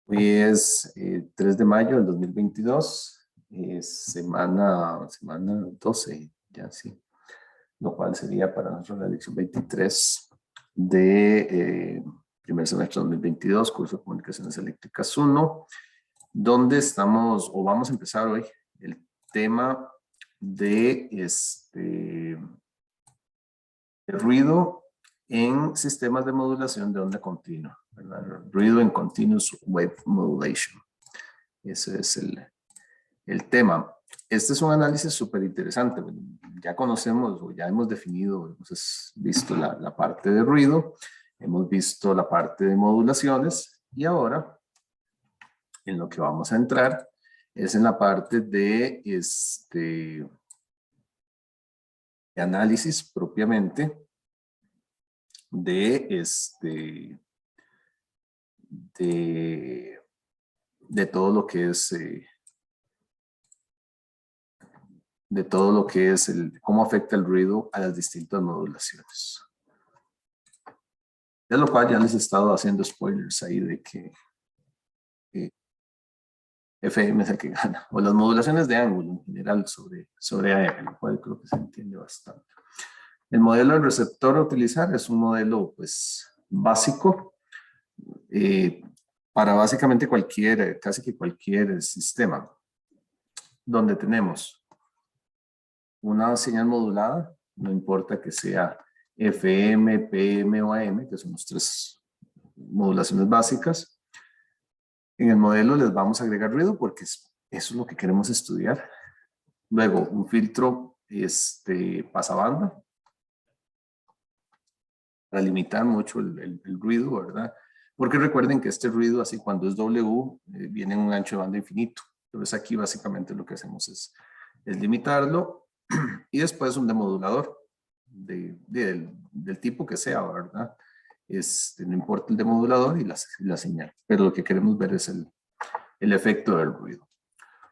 Hoy es 3 de mayo del 2022, semana 12, ya sí, lo cual sería para nosotros la lección 23 de primer semestre 2022, curso de Comunicaciones Eléctricas 1, donde estamos, o vamos a empezar hoy, el tema de el ruido en sistemas de modulación de onda continua, ¿verdad? Ruido en Continuous Wave Modulation. Ese es el tema. Este es un análisis súper interesante. Bueno, ya conocemos o ya hemos definido, hemos visto la parte de ruido, hemos visto la parte de modulaciones y ahora en lo que vamos a entrar es en la parte de análisis propiamente de de todo lo que es cómo afecta el ruido a las distintas modulaciones. De lo cual ya les he estado haciendo spoilers ahí de que FM es el que gana, o las modulaciones de ángulo en general sobre AM, lo cual creo que se entiende bastante. El modelo del receptor a utilizar es un modelo pues básico para básicamente casi que cualquier sistema donde tenemos una señal modulada, no importa que sea FM, PM o AM, que son las tres modulaciones básicas. En el modelo les vamos a agregar ruido porque eso es lo que queremos estudiar. Luego, un filtro pasabanda para limitar mucho el ruido, ¿verdad? Porque recuerden que este ruido, así cuando es W, viene en un ancho de banda infinito. Entonces aquí básicamente lo que hacemos es limitarlo y después un demodulador del tipo que sea, ¿verdad? No importa el demodulador y la señal, pero lo que queremos ver es el efecto del ruido.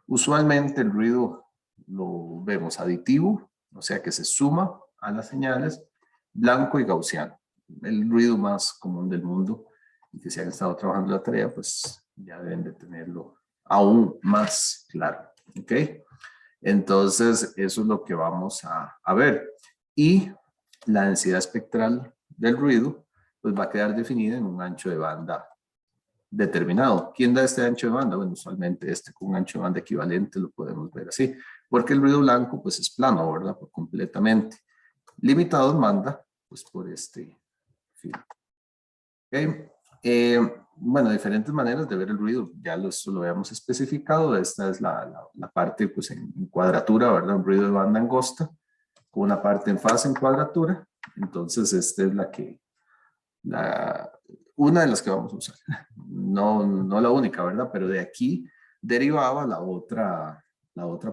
Usualmente el ruido lo vemos aditivo, o sea que se suma a las señales, blanco y gaussiano. El ruido más común del mundo y que se han estado trabajando la tarea, pues ya deben de tenerlo aún más claro, ¿ok? Entonces, eso es lo que vamos a ver. Y la densidad espectral del ruido, pues va a quedar definida en un ancho de banda determinado. ¿Quién da este ancho de banda? Bueno, usualmente con un ancho de banda equivalente lo podemos ver así, porque el ruido blanco pues es plano, ¿verdad? Por completamente. Limitado en banda, pues por este filtro. ¿Okay? Bueno, diferentes maneras de ver el ruido, ya esto lo habíamos especificado. Esta es la parte pues en cuadratura, ¿verdad? Un ruido de banda angosta, con una parte en fase en cuadratura. Entonces, esta es una de las que vamos a usar. No la única, ¿verdad? Pero de aquí derivaba la otra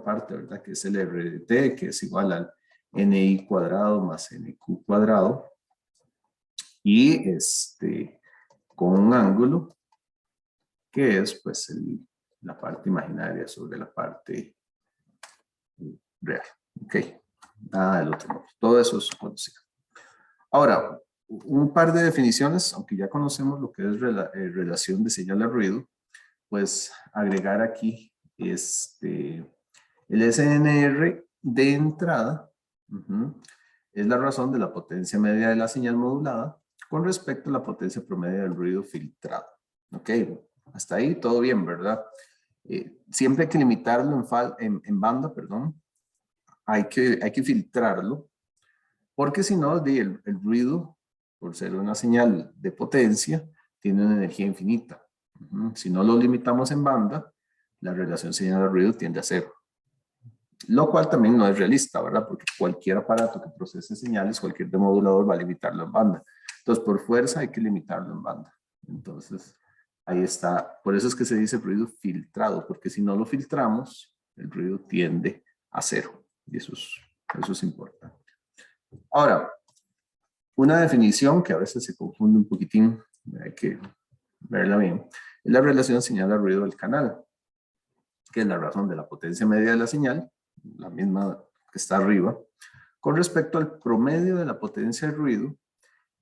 parte, ¿verdad? Que es el RDT, que es igual al NI cuadrado más NQ cuadrado. Y con un ángulo que es pues la parte imaginaria sobre la parte real. Ok, nada del otro modo. Todo eso es conocido. Ahora, un par de definiciones, aunque ya conocemos lo que es relación de señal a ruido, pues agregar aquí el SNR de entrada es la razón de la potencia media de la señal modulada con respecto a la potencia promedio del ruido filtrado. Ok, hasta ahí todo bien, ¿verdad? Siempre hay que limitarlo en banda, perdón. Hay que filtrarlo, porque si no, el ruido, por ser una señal de potencia, tiene una energía infinita. Si no lo limitamos en banda, la relación señal al ruido tiende a cero. Lo cual también no es realista, ¿verdad? Porque cualquier aparato que procese señales, cualquier demodulador va a limitarlo en banda. Entonces, por fuerza hay que limitarlo en banda. Entonces, ahí está. Por eso es que se dice ruido filtrado, porque si no lo filtramos, el ruido tiende a cero. Y eso es importante. Ahora, una definición que a veces se confunde un poquitín, hay que verla bien, es la relación señal al ruido del canal, que es la razón de la potencia media de la señal, la misma que está arriba, con respecto al promedio de la potencia del ruido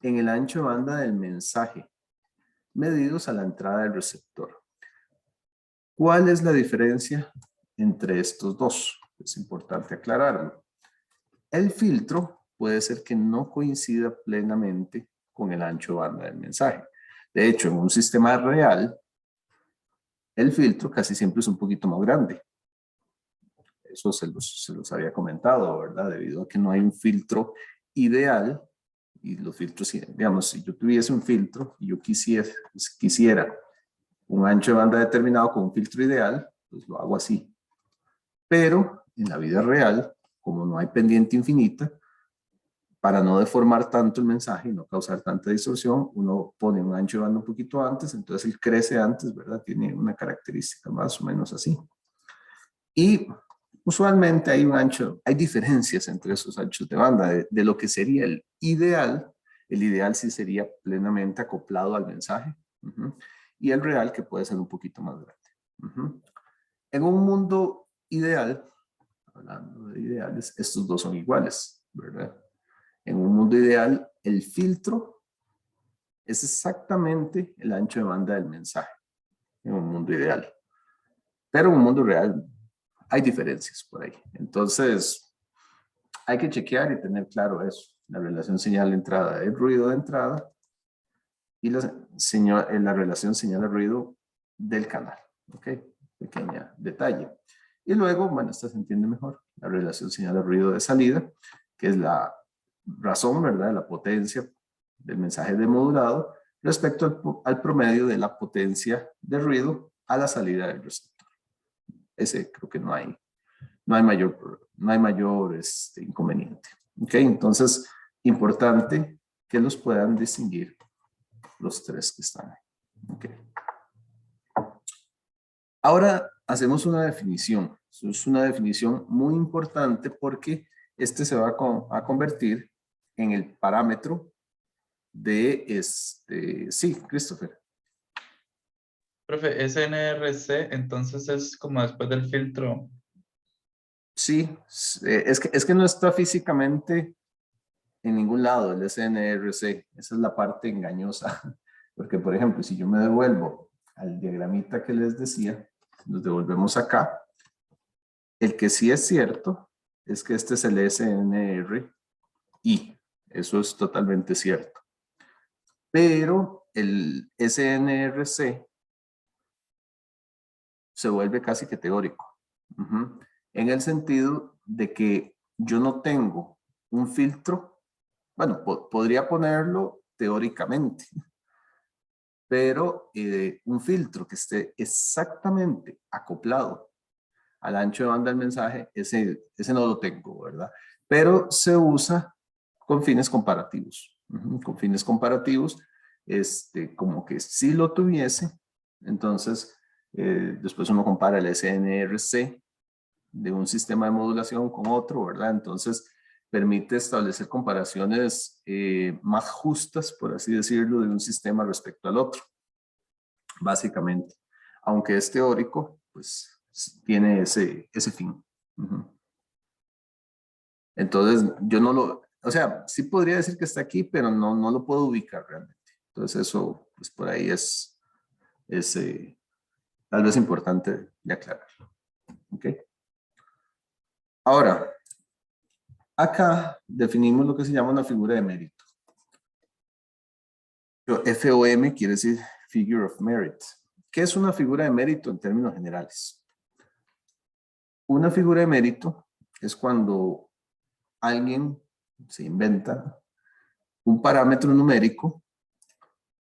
en el ancho de banda del mensaje, medidos a la entrada del receptor. ¿Cuál es la diferencia entre estos dos? Es importante aclararlo. El filtro puede ser que no coincida plenamente con el ancho de banda del mensaje. De hecho, en un sistema real, el filtro casi siempre es un poquito más grande. Eso se los había comentado, ¿verdad? Debido a que no hay un filtro ideal, y los filtros, digamos, si yo tuviese un filtro y yo quisiera un ancho de banda determinado con un filtro ideal, pues lo hago así. Pero en la vida real, como no hay pendiente infinita, para no deformar tanto el mensaje y no causar tanta distorsión, uno pone un ancho de banda un poquito antes, entonces él crece antes, ¿verdad? Tiene una característica más o menos así. Y usualmente hay diferencias entre esos anchos de banda, de lo que sería el ideal. El ideal sí sería plenamente acoplado al mensaje. Y el real que puede ser un poquito más grande. En un mundo ideal, hablando de ideales, estos dos son iguales, ¿verdad? En un mundo ideal, el filtro es exactamente el ancho de banda del mensaje, en un mundo ideal. Pero en un mundo real hay diferencias por ahí. Entonces, hay que chequear y tener claro eso. La relación señal-entrada, el ruido de entrada y la relación señal-ruido del canal. ¿Ok? Pequeño detalle. Y luego, bueno, esta se entiende mejor. La relación señal-ruido de salida, que es la razón, ¿verdad? La potencia del mensaje demodulado respecto al promedio de la potencia de ruido a la salida del receptor. Ese creo que no hay mayor inconveniente. ¿Ok? Entonces, importante que los puedan distinguir los tres que están ahí. ¿Ok? Ahora hacemos una definición. Es una definición muy importante porque este se va a convertir en el parámetro de sí, Christopher. Profe, SNRC entonces es como después del filtro. Sí, es que no está físicamente en ningún lado el SNRC. Esa es la parte engañosa. Porque, por ejemplo, si yo me devuelvo al diagramita que les decía, nos devolvemos acá. El que sí es cierto es que este es el SNRI. Eso es totalmente cierto. Pero el SNRC se vuelve casi que teórico. En el sentido de que yo no tengo un filtro, bueno, podría ponerlo teóricamente, pero un filtro que esté exactamente acoplado al ancho de banda del mensaje, ese no lo tengo, ¿verdad? Pero se usa con fines comparativos. Con fines comparativos, como que si lo tuviese, entonces después uno compara el SNRC de un sistema de modulación con otro, ¿verdad? Entonces permite establecer comparaciones más justas, por así decirlo, de un sistema respecto al otro, básicamente. Aunque es teórico, pues tiene ese fin. Entonces, yo no o sea, sí podría decir que está aquí, pero no lo puedo ubicar realmente. Entonces, eso, pues por ahí es tal vez importante de aclarar. ¿Ok? Ahora, acá definimos lo que se llama una figura de mérito. FOM quiere decir Figure of Merit. ¿Qué es una figura de mérito en términos generales? Una figura de mérito es cuando alguien se inventa un parámetro numérico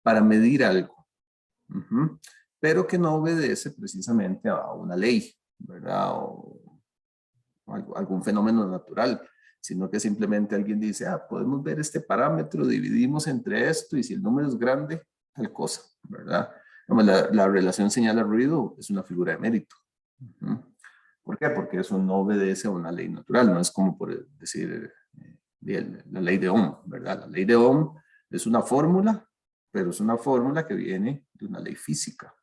para medir algo, pero que no obedece precisamente a una ley, ¿verdad? O algún fenómeno natural, sino que simplemente alguien dice, podemos ver este parámetro, dividimos entre esto y si el número es grande, tal cosa, ¿verdad? La relación señal-ruido es una figura de mérito. ¿Por qué? Porque eso no obedece a una ley natural, no es como por decir la ley de Ohm, ¿verdad? La ley de Ohm es una fórmula, pero es una fórmula que viene de una ley física.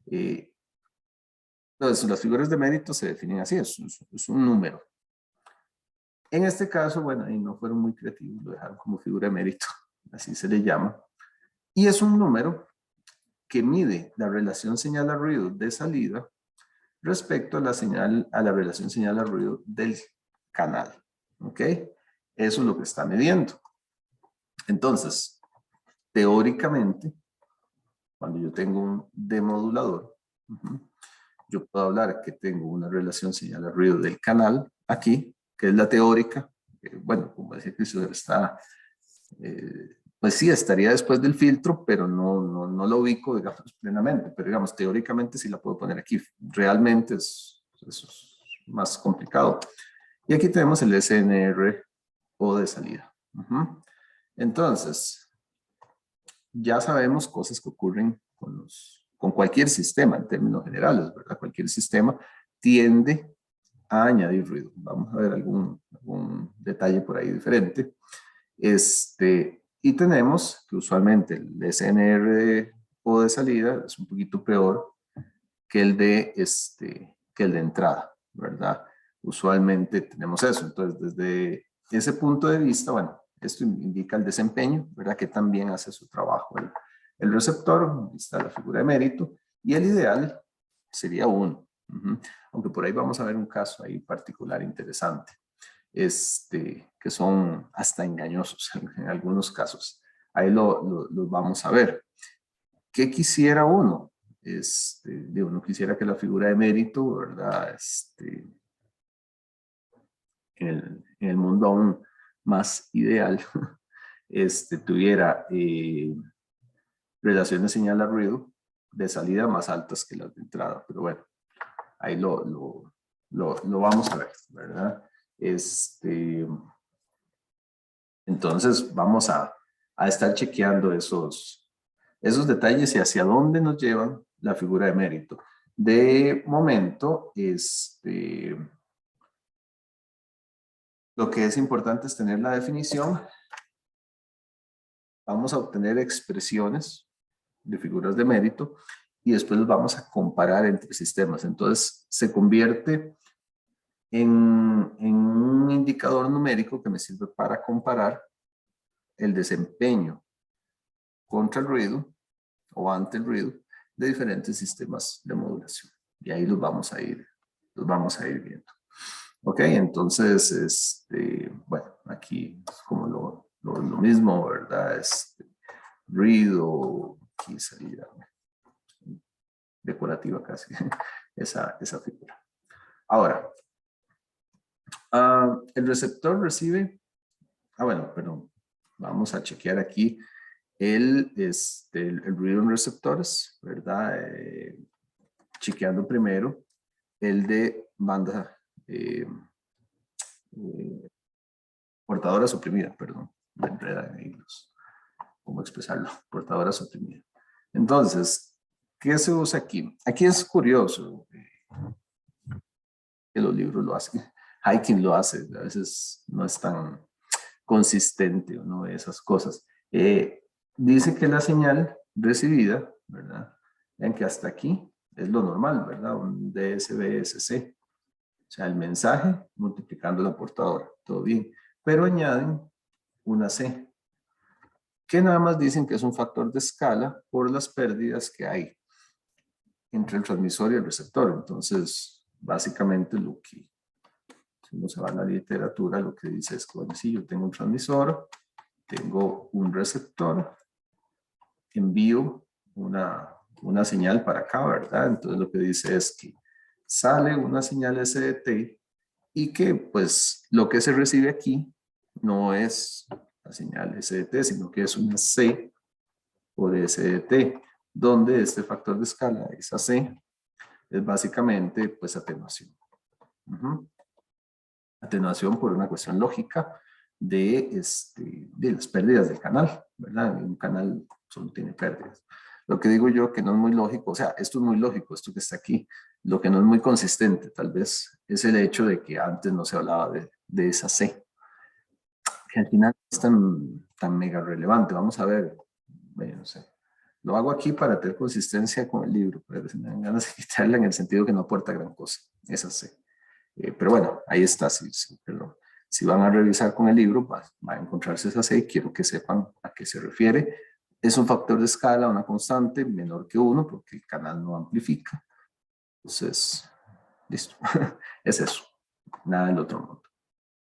Entonces, las figuras de mérito se definen así, es un número. En este caso, bueno, ahí no fueron muy creativos, lo dejaron como figura de mérito, así se le llama. Y es un número que mide la relación señal a ruido de salida respecto a la relación señal a ruido del canal. ¿Ok? Eso es lo que está midiendo. Entonces, teóricamente, cuando yo tengo un demodulador, yo puedo hablar que tengo una relación señal a ruido del canal aquí, que es la teórica. Bueno, como decía Cristo, está, pues sí, estaría después del filtro, pero no lo ubico, digamos, plenamente. Pero digamos, teóricamente sí la puedo poner aquí. Realmente es más complicado. Y aquí tenemos el SNR o de salida. Entonces, ya sabemos cosas que ocurren con cualquier sistema en términos generales, ¿verdad? Cualquier sistema tiende a añadir ruido. Vamos a ver algún detalle por ahí diferente. Y tenemos que usualmente el SNR o de salida es un poquito peor que el de entrada, ¿verdad? Usualmente tenemos eso. Entonces, desde ese punto de vista, bueno, esto indica el desempeño, ¿verdad? Que también hace su trabajo el receptor, está la figura de mérito, y el ideal sería 1. Aunque por ahí vamos a ver un caso ahí particular interesante, que son hasta engañosos en algunos casos. Ahí los vamos a ver. ¿Qué quisiera uno? Uno quisiera que la figura de mérito, ¿verdad? En el mundo aún más ideal, tuviera relaciones señal a ruido de salida más altas que las de entrada. Pero bueno, ahí lo vamos a ver, ¿verdad? Entonces vamos a estar chequeando esos detalles y hacia dónde nos llevan la figura de mérito. De momento, lo que es importante es tener la definición. Vamos a obtener expresiones de figuras de mérito y después los vamos a comparar entre sistemas. Entonces se convierte en un indicador numérico que me sirve para comparar el desempeño contra el ruido o ante el ruido de diferentes sistemas de modulación. Y ahí los vamos a ir viendo. Ok, entonces, bueno, aquí es como lo mismo, ¿verdad? Ruido, aquí salida decorativa casi, esa figura. Ahora, el receptor recibe, bueno, pero vamos a chequear aquí el ruido en receptores, ¿verdad? Chequeando primero el de banda portadora suprimida, perdón, me enredan ahí ¿cómo expresarlo? Portadora suprimida. Entonces, ¿qué se usa aquí? Aquí es curioso que los libros lo hacen. Hay quien lo hace, a veces no es tan consistente o no de esas cosas. Dice que la señal recibida, ¿verdad? Vean que hasta aquí es lo normal, ¿verdad? Un DSBSC. O sea, el mensaje multiplicando la portadora, todo bien. Pero añaden una C, que nada más dicen que es un factor de escala por las pérdidas que hay entre el transmisor y el receptor. Entonces, básicamente lo que, si uno se va a la literatura, lo que dice es que, bueno, si yo tengo un transmisor, tengo un receptor, envío una señal para acá, ¿verdad? Entonces lo que dice es que sale una señal SDT y que pues lo que se recibe aquí no es la señal SDT, sino que es una C por SDT, donde este factor de escala, esa C, es básicamente pues atenuación. Atenuación por una cuestión lógica de las pérdidas del canal, ¿verdad? Un canal solo tiene pérdidas. Lo que digo yo que no es muy lógico, o sea, esto es muy lógico, esto que está aquí, lo que no es muy consistente tal vez es el hecho de que antes no se hablaba de esa C, que al final es tan mega relevante. Vamos a ver, no sé, lo hago aquí para tener consistencia con el libro, pero si me dan ganas de quitarla en el sentido que no aporta gran cosa, esa C. Pero bueno, ahí está, si van a revisar con el libro, va a encontrarse esa C y quiero que sepan a qué se refiere. es un factor de escala, una constante menor que 1 porque el canal no amplifica. Entonces, listo. Es eso, nada del otro mundo.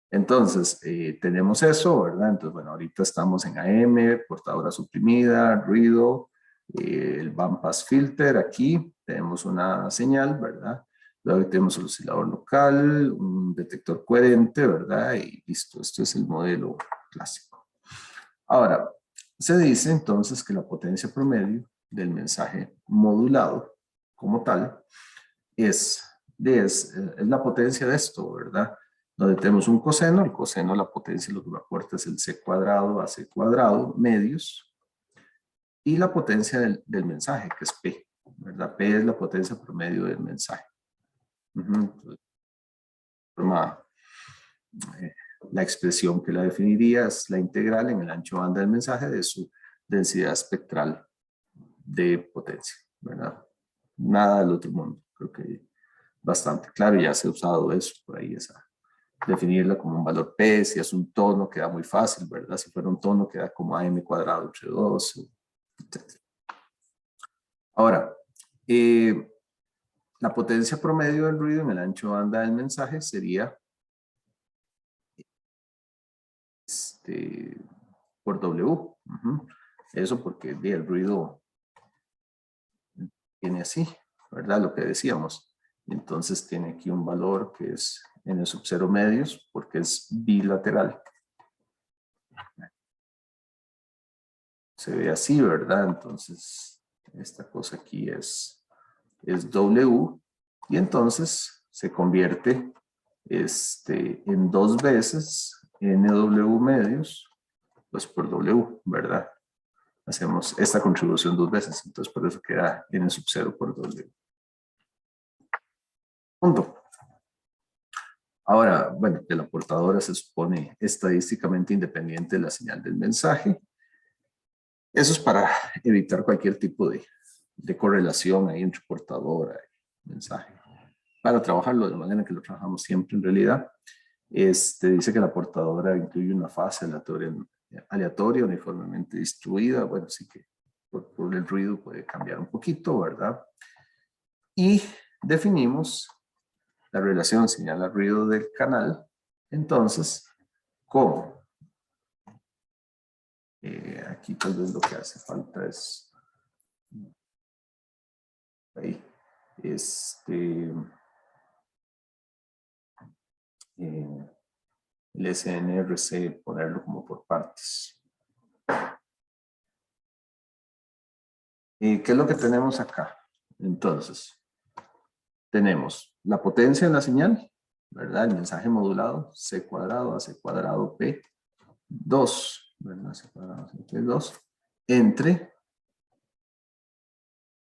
Entonces, tenemos eso, ¿verdad? Entonces, bueno, ahorita estamos en AM, portadora suprimida, ruido, el band pass filter, aquí tenemos una señal, ¿verdad? Luego tenemos el oscilador local, un detector coherente, ¿verdad? Y listo, esto es el modelo clásico. Ahora, se dice entonces que la potencia promedio del mensaje modulado como tal es la potencia de esto, ¿verdad? Donde tenemos un coseno, el coseno, la potencia lo que me aporta es el c cuadrado a c cuadrado, medios, y la potencia del mensaje, que es P, ¿verdad? P es la potencia promedio del mensaje. Entonces, la expresión que la definiría es la integral en el ancho banda del mensaje de su densidad espectral de potencia, ¿verdad? Nada del otro mundo, creo que bastante claro, ya se ha usado eso por ahí, definirla como un valor P, si es un tono queda muy fácil, ¿verdad? Si fuera un tono queda como AM cuadrado entre 2, etc. Ahora, la potencia promedio del ruido en el ancho banda del mensaje sería por W. Eso porque el ruido tiene así, ¿verdad? Lo que decíamos. Entonces tiene aquí un valor que es n sub 0 medios porque es bilateral. Se ve así, ¿verdad? Entonces esta cosa aquí es W y entonces se convierte en 2 veces NW medios pues por W, ¿verdad? Hacemos esta contribución 2 veces, entonces por eso queda N sub 0 por W. Punto. Ahora, bueno, que la portadora se supone estadísticamente independiente de la señal del mensaje. Eso es para evitar cualquier tipo de correlación ahí entre portadora y mensaje. Para trabajarlo de la manera que lo trabajamos siempre en realidad, dice que la portadora incluye una fase aleatoria uniformemente distribuida. Bueno, sí que por el ruido puede cambiar un poquito, ¿verdad? Y definimos la relación señal-ruido del canal, entonces, ¿cómo? Aquí tal vez lo que hace falta es ahí, el SNRC, ponerlo como por partes. ¿Qué es lo que tenemos acá? Entonces, tenemos la potencia en la señal, ¿verdad? El mensaje modulado, C cuadrado a C cuadrado P, 2, ¿verdad? C cuadrado a C P 2, entre,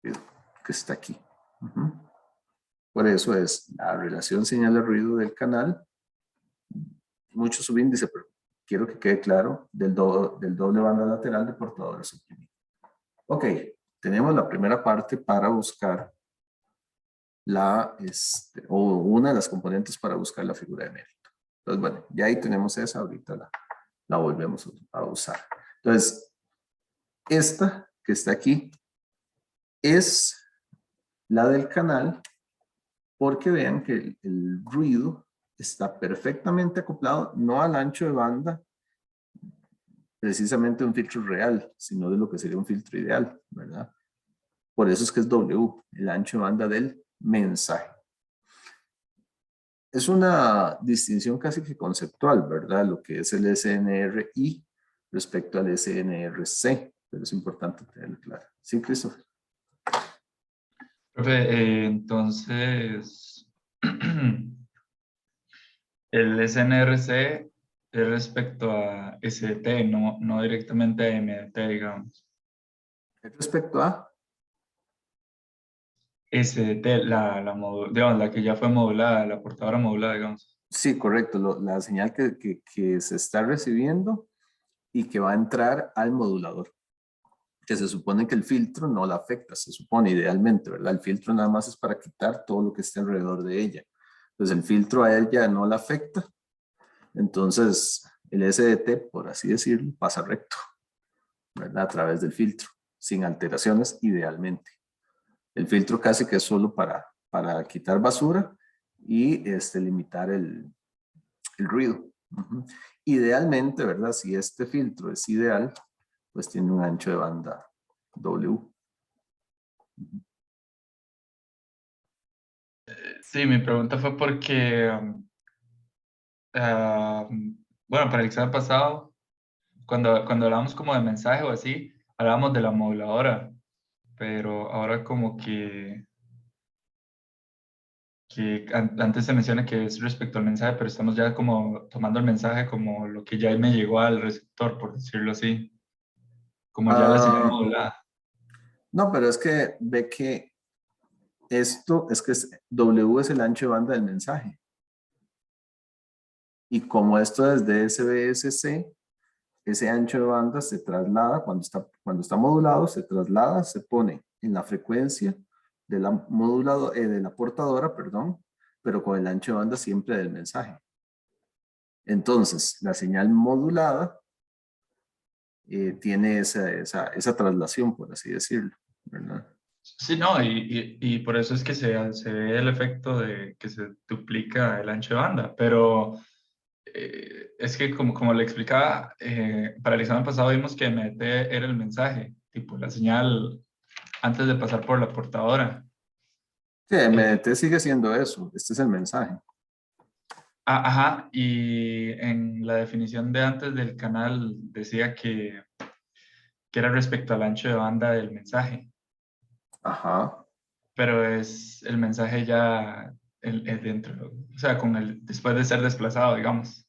que está aquí. Por eso es la relación señal-ruido del canal, mucho subíndice, pero quiero que quede claro, del doble banda lateral de portadora suprimida. Ok, tenemos la primera parte para buscar o una de las componentes para buscar la figura de mérito. Entonces, bueno, ya ahí tenemos esa, ahorita la volvemos a usar. Entonces, esta que está aquí es la del canal, porque vean que el ruido está perfectamente acoplado, no al ancho de banda, precisamente un filtro real, sino de lo que sería un filtro ideal, ¿verdad? Por eso es que es W, el ancho de banda del mensaje. Es una distinción casi que conceptual, ¿verdad? Lo que es el SNRI respecto al SNRC, pero es importante tenerlo claro. ¿Sí, Christopher? Profe, entonces, el SNRC es respecto a SDT, no directamente a MDT, digamos. Respecto a... SDT, digamos, la que ya fue modulada, la portadora modulada, digamos. Sí, correcto, la señal que se está recibiendo y que va a entrar al modulador. Que se supone que el filtro no la afecta, se supone idealmente, ¿verdad? El filtro nada más es para quitar todo lo que esté alrededor de ella. Entonces el filtro a ella no la afecta, entonces el SDT, por así decirlo, pasa recto. ¿verdad? A través del filtro, sin alteraciones idealmente. El filtro casi que es solo para quitar basura y limitar el ruido. Uh-huh. Idealmente, ¿verdad? Si este filtro es ideal, pues tiene un ancho de banda W. Sí, mi pregunta fue porque, bueno, para el examen pasado, cuando hablábamos como de mensaje o así, hablábamos de la moduladora, pero ahora como que antes se menciona que es respecto al mensaje, pero estamos ya como tomando el mensaje como lo que ya me llegó al receptor, por decirlo así, como ya la señal modulada. No, pero es que ve que W es el ancho de banda del mensaje. Y como esto es de SBSC, ese ancho de banda se traslada, cuando está modulado, se traslada, se pone en la frecuencia de de la portadora, perdón, pero con el ancho de banda siempre del mensaje. Entonces, la señal modulada tiene esa traslación, por así decirlo, ¿verdad? Sí, no, y por eso es que se ve el efecto de que se duplica el ancho de banda, pero es que como le explicaba, para el examen pasado vimos que MT era el mensaje, tipo la señal antes de pasar por la portadora. Sí, MDT sigue siendo eso, este es el mensaje. Ajá, y en la definición de antes del canal decía que era respecto al ancho de banda del mensaje, Ajá. pero es el mensaje ya el dentro, o sea, después de ser desplazado, digamos.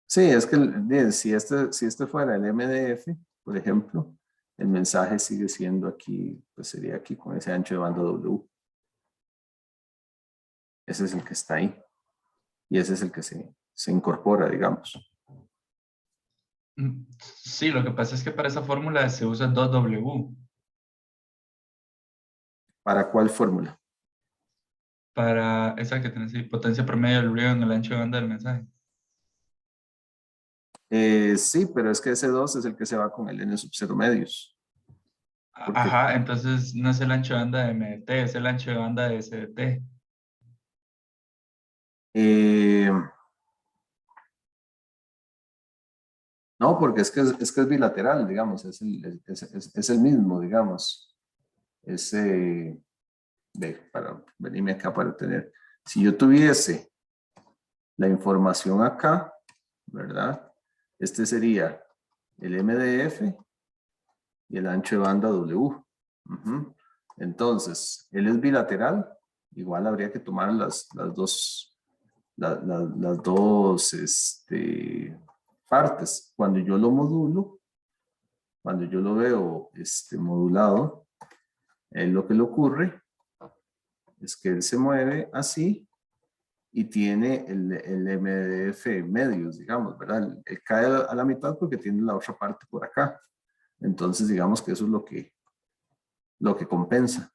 Sí, es que si este fuera el MDF, por ejemplo, el mensaje sigue siendo aquí, pues sería aquí con ese ancho de banda W. Ese es el que está ahí. Y ese es el que se incorpora, digamos. Sí, lo que pasa es que para esa fórmula se usa 2W, ¿Para cuál fórmula? para esa que tiene así, potencia promedio del ruido en el ancho de banda del mensaje. Sí, pero es que ese 2 es el que se va con el N sub 0 medios. Porque Ajá, entonces no es el ancho de banda de MDT, es el ancho de banda de SDT. eh, no, porque es que es bilateral, digamos, es el mismo, digamos. Ese, para venirme acá para tener. Si yo tuviese la información acá, ¿verdad? Este sería el MDF y el ancho de banda W. Uh-huh. Entonces, él es bilateral, igual habría que tomar las dos partes. Cuando yo lo modulo, cuando yo lo veo modulado, lo que le ocurre es que él se mueve así y tiene el MDF medios, digamos, ¿verdad? Él cae a la mitad porque tiene la otra parte por acá. Entonces, digamos que eso es lo que compensa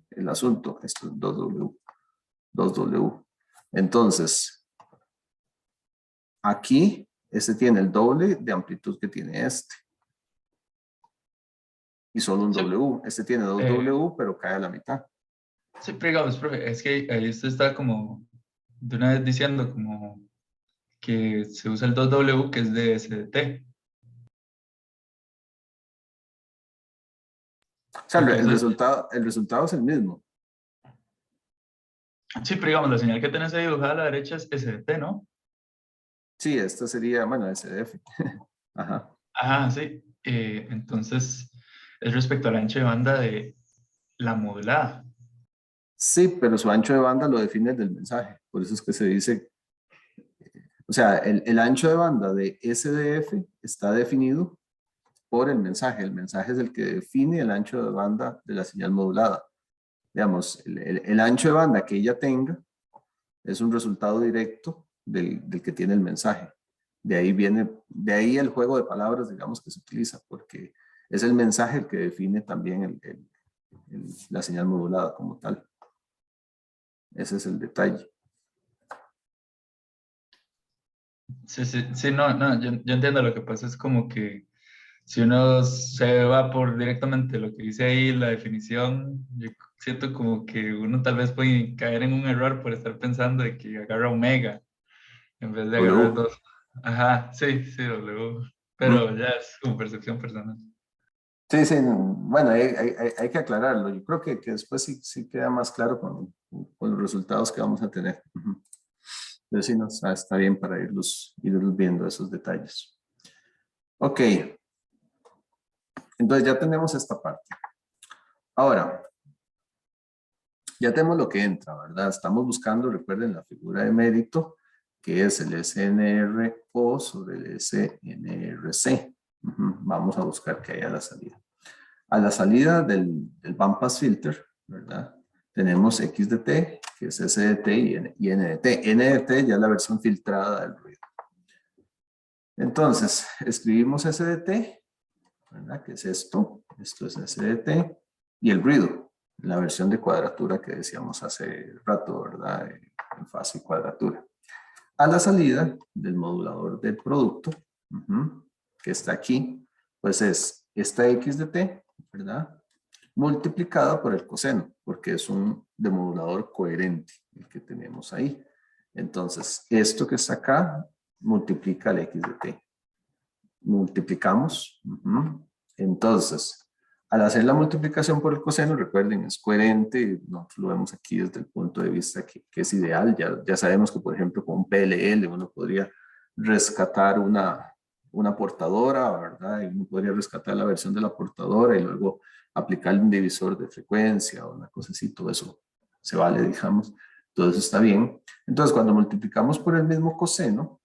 el asunto. Esto es 2W. 2W. Entonces, aquí, este tiene el doble de amplitud que tiene este. Y solo un Sí, W. Este tiene dos W, pero cae a la mitad. sí, pero digamos, profe, es que ahí usted está como de una vez diciendo como que se usa el 2W que es de SDT. O sea, Entonces, el resultado es el mismo. sí, pero digamos, la señal que tenés ahí dibujada a la derecha es SDT, ¿no? Sí, esta sería, bueno, SDF. Ajá. Ajá, sí. Entonces, es respecto al ancho de banda de la modulada. Sí, pero su ancho de banda lo define del mensaje. Por eso es que se dice, o sea, el ancho de banda de SDF está definido por el mensaje. El mensaje es el que define el ancho de banda de la señal modulada. Digamos, el ancho de banda que ella tenga es un resultado directo del que tiene el mensaje. De ahí el juego de palabras, digamos, que se utiliza, porque es el mensaje el que define también la señal modulada como tal. Ese es el detalle. Sí, sí, sí, no, no, yo entiendo lo que pasa, es como que si uno se va por directamente lo que dice ahí, la definición, yo siento como que uno tal vez puede caer en un error por estar pensando de que agarra omega en vez de agarrar W. dos. Ajá, sí, sí, W. Mm. Pero ya es como percepción personal. Sí, sí, bueno, hay que aclararlo. Yo creo que después sí, sí queda más claro con los resultados que vamos a tener. Ujú. Pero sí, no, está bien para irlos viendo esos detalles. Ok, entonces ya tenemos esta parte. Ahora, ya tenemos lo que entra, ¿verdad? Estamos buscando, recuerden, la figura de mérito, que es el SNRO sobre el SNRC. Ujú. Vamos a buscar qué hay a la salida. A la salida del bandpass filter, ¿verdad? Tenemos X de T, que es S de T y N de T. N de T ya es la versión filtrada del ruido. Entonces, escribimos S de T, ¿verdad? Que es esto. Esto es S de T. Y el ruido, la versión de cuadratura que decíamos hace rato, ¿verdad? En fase y cuadratura. A la salida del modulador del producto, que está aquí, pues es esta X de T, ¿verdad? Multiplicada por el coseno, porque es un demodulador coherente el que tenemos ahí. Entonces, esto que está acá multiplica el X de T. Multiplicamos. Entonces, al hacer la multiplicación por el coseno, recuerden, es coherente, nosotros lo vemos aquí desde el punto de vista que es ideal, ya sabemos que, por ejemplo, con un PLL uno podría rescatar una portadora, ¿verdad? Y uno podría rescatar la versión de la portadora y luego aplicarle un divisor de frecuencia o una cosa así, todo eso se vale, digamos, todo eso está bien. Entonces, cuando multiplicamos por el mismo coseno,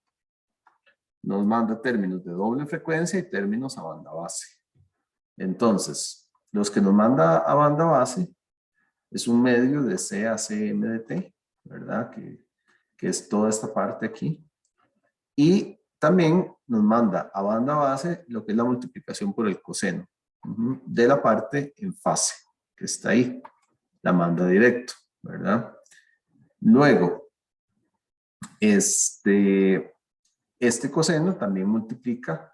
nos manda términos de doble frecuencia y términos a banda base. Entonces, los que nos manda a banda base es un medio de C a CM de T, ¿verdad? Que es toda esta parte aquí. Y también nos manda a banda base lo que es la multiplicación por el coseno de la parte en fase, que está ahí. La manda directo, ¿verdad? Luego, este coseno también multiplica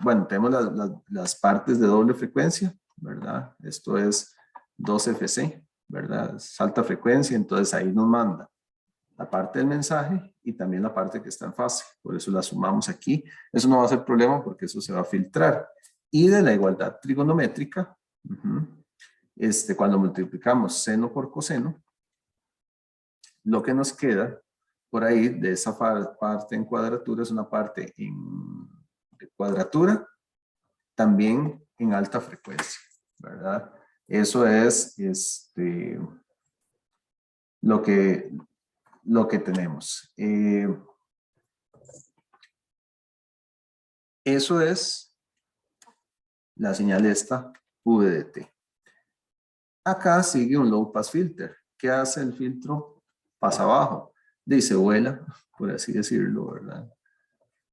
bueno, tenemos las partes de doble frecuencia, ¿verdad? Esto es 2FC, ¿verdad? Es alta frecuencia, entonces ahí nos manda la parte del mensaje y también la parte que está en fase. Por eso la sumamos aquí. Eso no va a ser problema porque eso se va a filtrar. Y de la igualdad trigonométrica, cuando multiplicamos seno por coseno, lo que nos queda por ahí de esa parte en cuadratura es una parte en cuadratura, también en alta frecuencia, ¿verdad? Eso es lo que tenemos. Eso es la señal esta VDT. Acá sigue un low pass filter. ¿Qué hace el filtro? Pasa abajo. Dice vuela, por así decirlo, ¿verdad?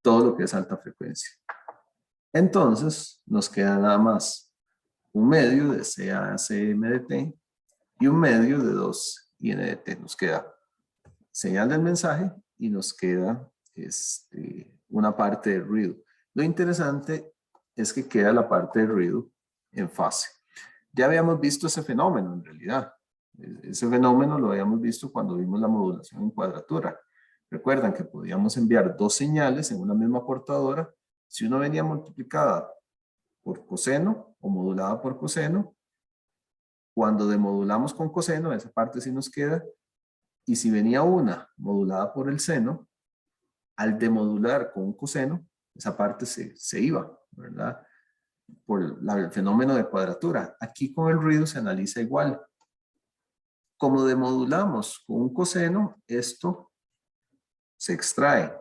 Todo lo que es alta frecuencia. Entonces, nos queda nada más un medio de CA-CM y un medio de 2 INDT. Nos queda señal del mensaje y nos queda una parte de ruido. Lo interesante es que queda la parte de ruido en fase. Ya habíamos visto ese fenómeno en realidad. Ese fenómeno lo habíamos visto cuando vimos la modulación en cuadratura. Recuerdan que podíamos enviar dos señales en una misma portadora. Si uno venía multiplicada por coseno o modulada por coseno, cuando demodulamos con coseno, esa parte sí nos queda. Y si venía una modulada por el seno, al demodular con un coseno, esa parte se iba, ¿verdad? Por el fenómeno de cuadratura. Aquí con el ruido se analiza igual. Como demodulamos con un coseno, esto se extrae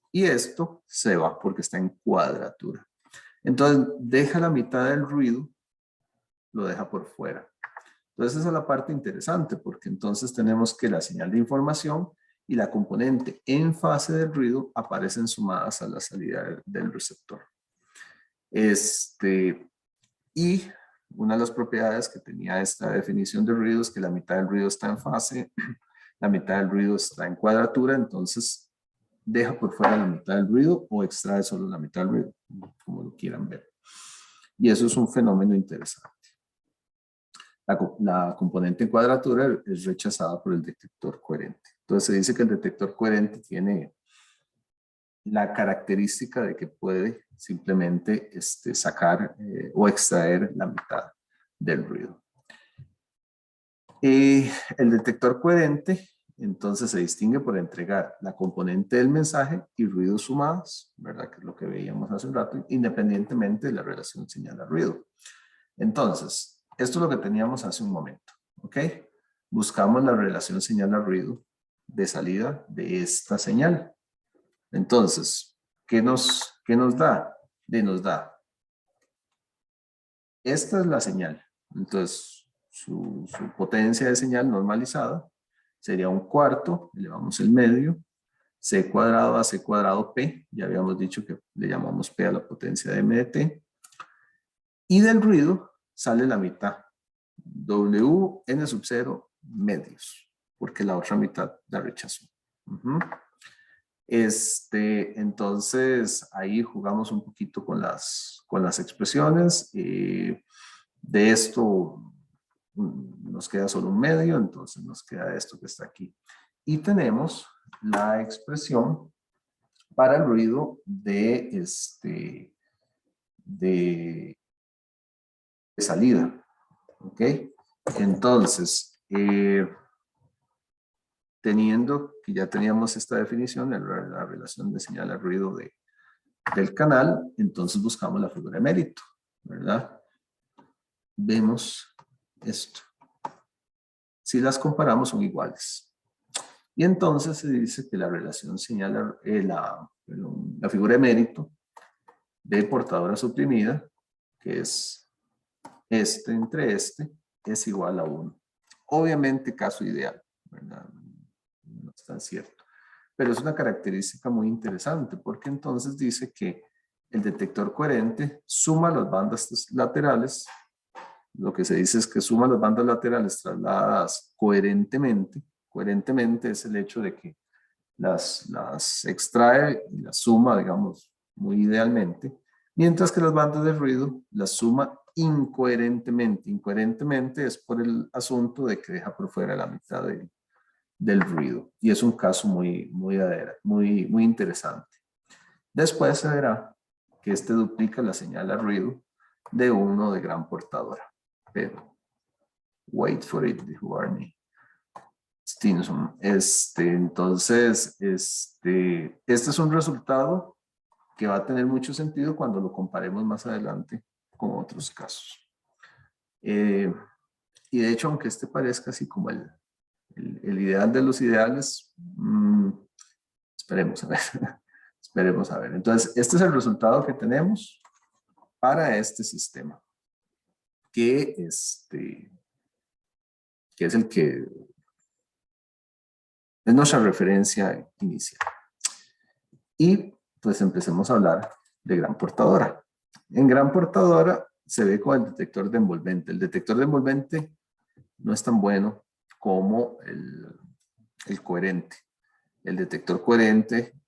y esto se va porque está en cuadratura. Entonces deja la mitad del ruido, lo deja por fuera. Entonces esa es la parte interesante porque entonces tenemos que la señal de información y la componente en fase del ruido aparecen sumadas a la salida del receptor. Y una de las propiedades que tenía esta definición de ruido es que la mitad del ruido está en fase, la mitad del ruido está en cuadratura, entonces deja por fuera la mitad del ruido o extrae solo la mitad del ruido, como lo quieran ver. Y eso es un fenómeno interesante. La componente en cuadratura es rechazada por el detector coherente. Entonces se dice que el detector coherente tiene la característica de que puede simplemente sacar o extraer la mitad del ruido. El detector coherente entonces se distingue por entregar la componente del mensaje y ruidos sumados, ¿verdad? Que es lo que veíamos hace un rato, independientemente de la relación señal a ruido. Entonces, esto es lo que teníamos hace un momento, ¿ok? Buscamos la relación señal a ruido de salida de esta señal. Entonces, ¿qué nos da? Nos da, esta es la señal. Entonces, su potencia de señal normalizada sería un cuarto, elevamos el medio, c cuadrado a c cuadrado p, ya habíamos dicho que le llamamos p a la potencia de m de t, y del ruido sale la mitad, w n sub 0 medios, porque la otra mitad la rechazó. Entonces ahí jugamos un poquito con las expresiones. De esto nos queda solo un medio, entonces nos queda esto que está aquí. Y tenemos la expresión para el ruido de salida. ¿Ok? Entonces, teniendo que ya teníamos esta definición, la relación de señal al ruido del canal, entonces buscamos la figura de mérito, ¿verdad? Vemos esto. Si las comparamos son iguales. Y entonces se dice que la relación señal, la figura de mérito de portadora suprimida, que es entre es igual a 1. Obviamente caso ideal, ¿verdad? No es tan cierto. Pero es una característica muy interesante porque entonces dice que el detector coherente suma las bandas laterales. Lo que se dice es que suma las bandas laterales trasladadas coherentemente. Coherentemente es el hecho de que las extrae y las suma, digamos, muy idealmente, mientras que las bandas de ruido las suma incoherentemente. Incoherentemente es por el asunto de que deja por fuera la mitad del ruido. Y es un caso muy interesante. Después se verá que duplica la señal a ruido de uno de gran portadora. Pero, wait for it, dijo Barney Stinson. Entonces, este es un resultado que va a tener mucho sentido cuando lo comparemos más adelante con otros casos. Y de hecho, aunque parezca así como el ideal de los ideales, esperemos a ver. Esperemos a ver. Entonces, este es el resultado que tenemos para este sistema, que es el que es nuestra referencia inicial. Y pues empecemos a hablar de gran portadora. En gran portadora se ve con el detector de envolvente. El detector de envolvente no es tan bueno como el coherente. El detector coherente,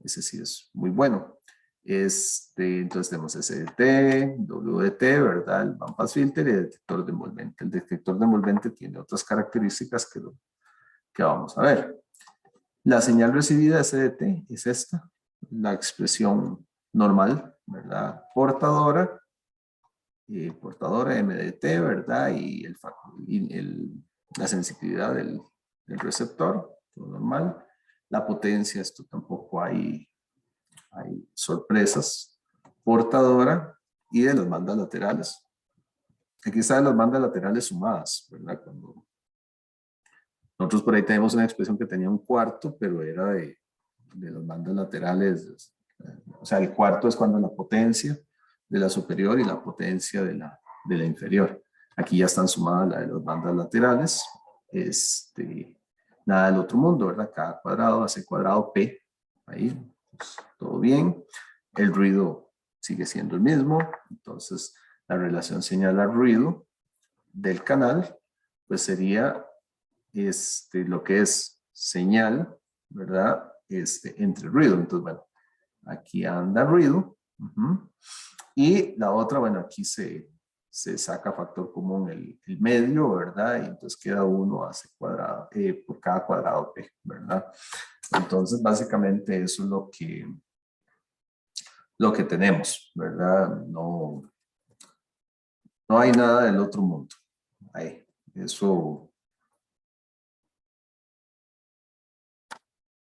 ese sí es muy bueno. Entonces tenemos SDT, WDT, ¿verdad? El band pass filter y el detector de envolvente. El detector de envolvente tiene otras características que vamos a ver. La señal recibida SDT es esta, la expresión normal, ¿verdad? Portadora MDT, ¿verdad? Y la sensibilidad del receptor, todo normal. La potencia, esto tampoco hay sorpresas. Portadora y de las bandas laterales. Aquí están las bandas laterales sumadas, ¿verdad? Cuando nosotros por ahí tenemos una expresión que tenía un cuarto, pero era de las bandas laterales. O sea, el cuarto es cuando la potencia de la superior y la potencia de la inferior. Aquí ya están sumadas las de las bandas laterales. Nada del otro mundo, ¿verdad? K cuadrado, AC cuadrado, P. Ahí, pues, todo bien. El ruido sigue siendo el mismo. Entonces, la relación señal al ruido del canal, pues sería lo que es señal, ¿verdad? entre ruido. Entonces, bueno, aquí anda ruido. Y la otra, bueno, aquí se saca factor común el medio, ¿verdad? Y entonces queda 1 a C cuadrado por cada cuadrado P, ¿verdad? Entonces, básicamente eso es lo que tenemos, ¿verdad? No hay nada del otro mundo. Ahí, eso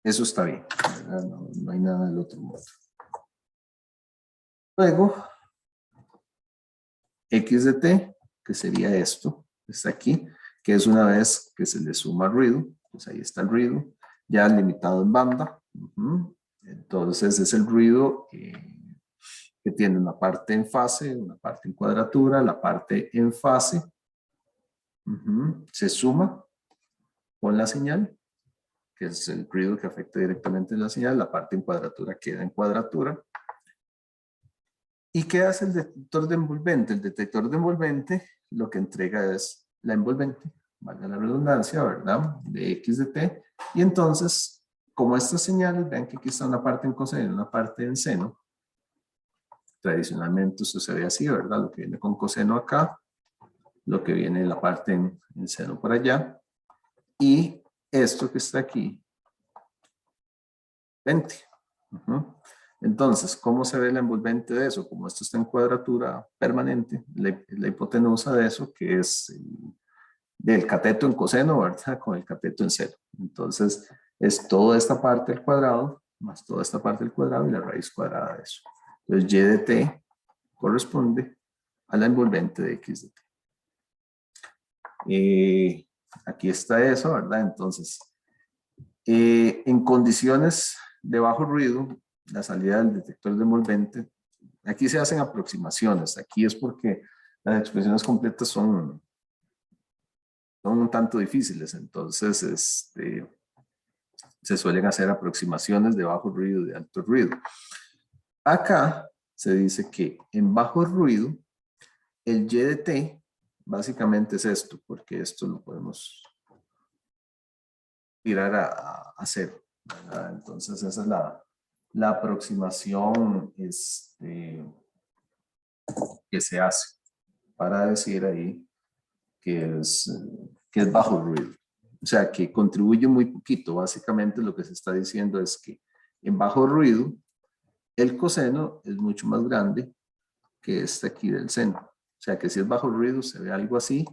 está bien, ¿verdad? No hay nada del otro mundo. Luego, X de T, que sería esto, está aquí, que es una vez que se le suma ruido, pues ahí está el ruido, ya limitado en banda. Entonces es el ruido que tiene una parte en fase, una parte en cuadratura, la parte en fase se suma con la señal, que es el ruido que afecta directamente la señal, la parte en cuadratura queda en cuadratura. ¿Y qué hace el detector de envolvente? El detector de envolvente lo que entrega es la envolvente, valga la redundancia, ¿verdad? De X de T. Y entonces, como estas señales, vean que aquí está una parte en coseno y una parte en seno. Tradicionalmente sucede así, ¿verdad? Lo que viene con coseno acá, lo que viene en la parte en seno por allá. Y esto que está aquí, 20. Entonces, ¿cómo se ve la envolvente de eso? Como esto está en cuadratura permanente, la hipotenusa de eso, que es del cateto en coseno, ¿verdad? Con el cateto en seno. Entonces, es toda esta parte al cuadrado, más toda esta parte al cuadrado y la raíz cuadrada de eso. Entonces, y de t corresponde a la envolvente de x de t. Aquí está eso, ¿verdad? Entonces, en condiciones de bajo ruido, la salida del detector de envolvente, aquí se hacen aproximaciones, aquí es porque las expresiones completas son un tanto difíciles, entonces se suelen hacer aproximaciones de bajo ruido y de alto ruido. Acá se dice que en bajo ruido, el Y de T básicamente es esto, porque esto lo podemos tirar a cero, ¿verdad? Entonces esa es la aproximación que se hace para decir ahí que es bajo ruido. O sea, que contribuye muy poquito. Básicamente lo que se está diciendo es que en bajo ruido el coseno es mucho más grande que este aquí del seno. O sea, que si es bajo ruido se ve algo así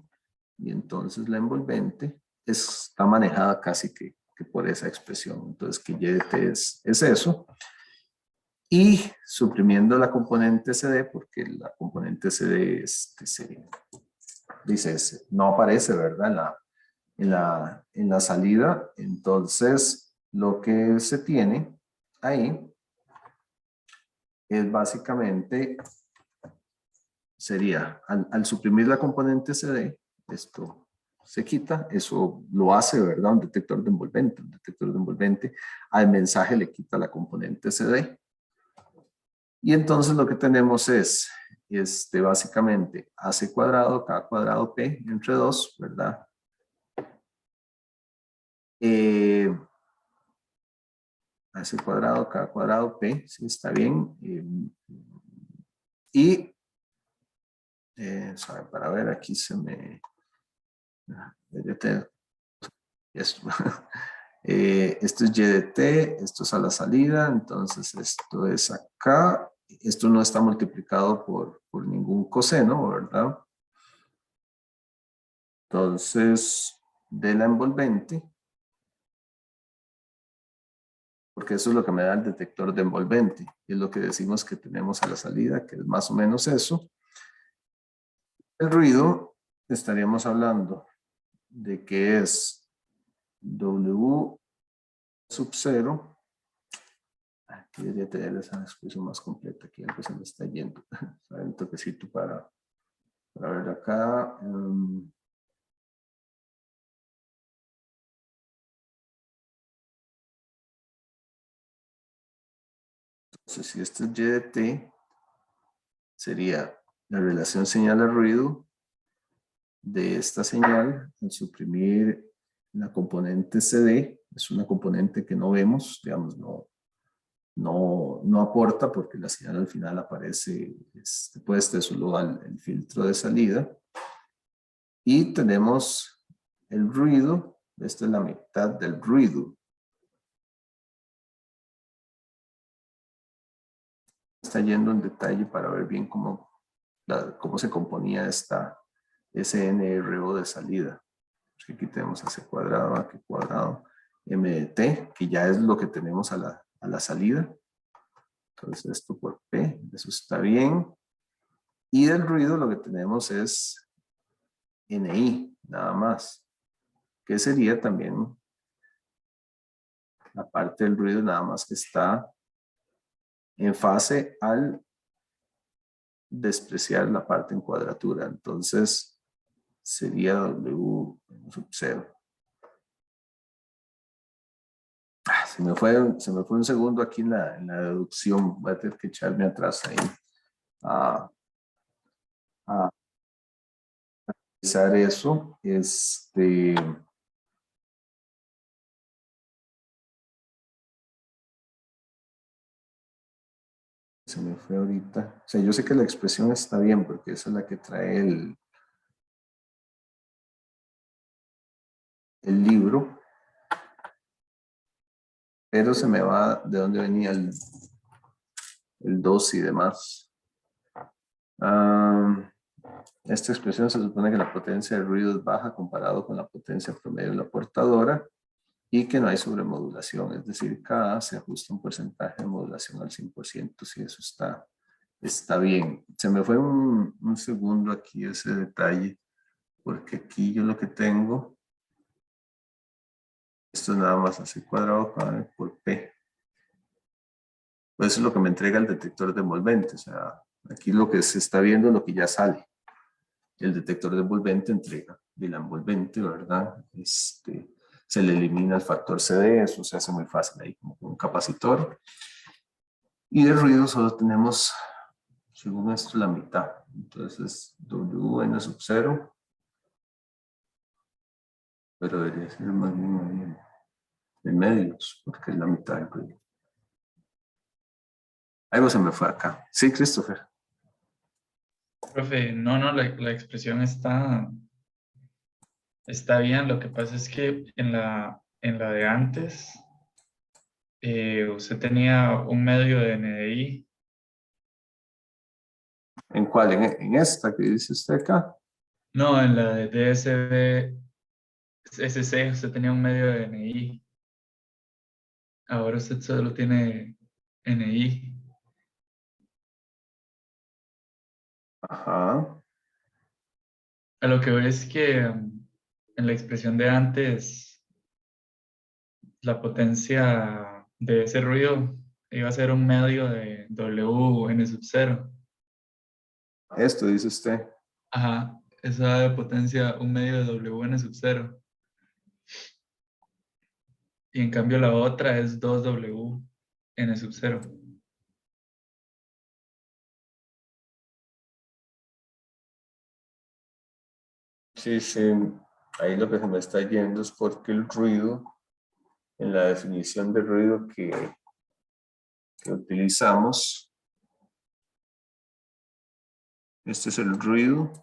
y entonces la envolvente está manejada casi que por esa expresión. Entonces, que Y de T es eso. Y suprimiendo la componente CD, porque la componente CD dice, no aparece, ¿verdad? En la salida. Entonces, lo que se tiene ahí es básicamente, sería, al suprimir la componente CD, esto se quita, eso lo hace, ¿verdad? Un detector de envolvente. Un detector de envolvente al mensaje le quita la componente CD. Y entonces lo que tenemos es, básicamente, AC cuadrado, K cuadrado P entre 2, ¿verdad? AC cuadrado, K cuadrado P, sí está bien. Y, para ver, aquí se me... Esto. Esto es Y de T, esto es a la salida, entonces esto es acá. Esto no está multiplicado por ningún coseno, ¿verdad? Entonces, de la envolvente, porque eso es lo que me da el detector de envolvente, y es lo que decimos que tenemos a la salida, que es más o menos eso. El ruido, estaríamos hablando de que es W sub 0. Aquí debería tener esa expresión más completa, aquí algo se me está yendo. Un toquecito para ver acá. Entonces, si esto es Y de T, sería la relación señal a ruido de esta señal al suprimir la componente CD es una componente que no vemos, digamos, no aporta porque la señal al final aparece puesta solo al filtro de salida. Y tenemos el ruido, esta es la mitad del ruido. Está yendo en detalle para ver bien cómo se componía esta SNRO de salida. Aquí tenemos AC cuadrado, AC cuadrado, M de T, que ya es lo que tenemos a la salida. Entonces esto por P, eso está bien. Y del ruido lo que tenemos es NI, nada más, que sería también la parte del ruido nada más que está en fase al despreciar la parte en cuadratura. Entonces sería W sub 0. Se me fue un segundo aquí en la deducción. Voy a tener que echarme atrás ahí a revisar eso. Se me fue ahorita. O sea, yo sé que la expresión está bien porque esa es la que trae el libro, pero se me va de dónde venía el 2 y demás. Esta expresión se supone que la potencia del ruido es baja comparado con la potencia promedio de la portadora y que no hay sobremodulación, es decir, cada se ajusta un porcentaje de modulación al 100%, si eso está bien. Se me fue un segundo aquí ese detalle, porque aquí yo lo que tengo, esto es nada más AC cuadrado por P. Pues eso es lo que me entrega el detector de envolvente, o sea, aquí lo que se está viendo es lo que ya sale. El detector de envolvente entrega de la envolvente, ¿verdad? Se le elimina el factor CD, eso se hace muy fácil ahí como con un capacitor. Y de ruido solo tenemos, según esto, la mitad. Entonces, WN sub 0, pero debería ser más bien en medios, porque es la mitad del ruido. Algo se me fue acá. Sí, Christopher. Profe, no, la expresión está bien. Lo que pasa es que en la de antes, usted tenía un medio de NDI. ¿En cuál? ¿En esta que dice usted acá? No, en la de DSB SC usted tenía un medio de NI. Ahora usted solo tiene NI. Ajá. A lo que veo es que en la expresión de antes, la potencia de ese ruido iba a ser un medio de WN sub 0. Esto dice usted. Ajá, esa de potencia, un medio de WN sub 0. Y en cambio la otra es 2WN sub 0. Sí, sí. Ahí lo que se me está yendo es porque el ruido, en la definición de ruido que utilizamos, este es el ruido.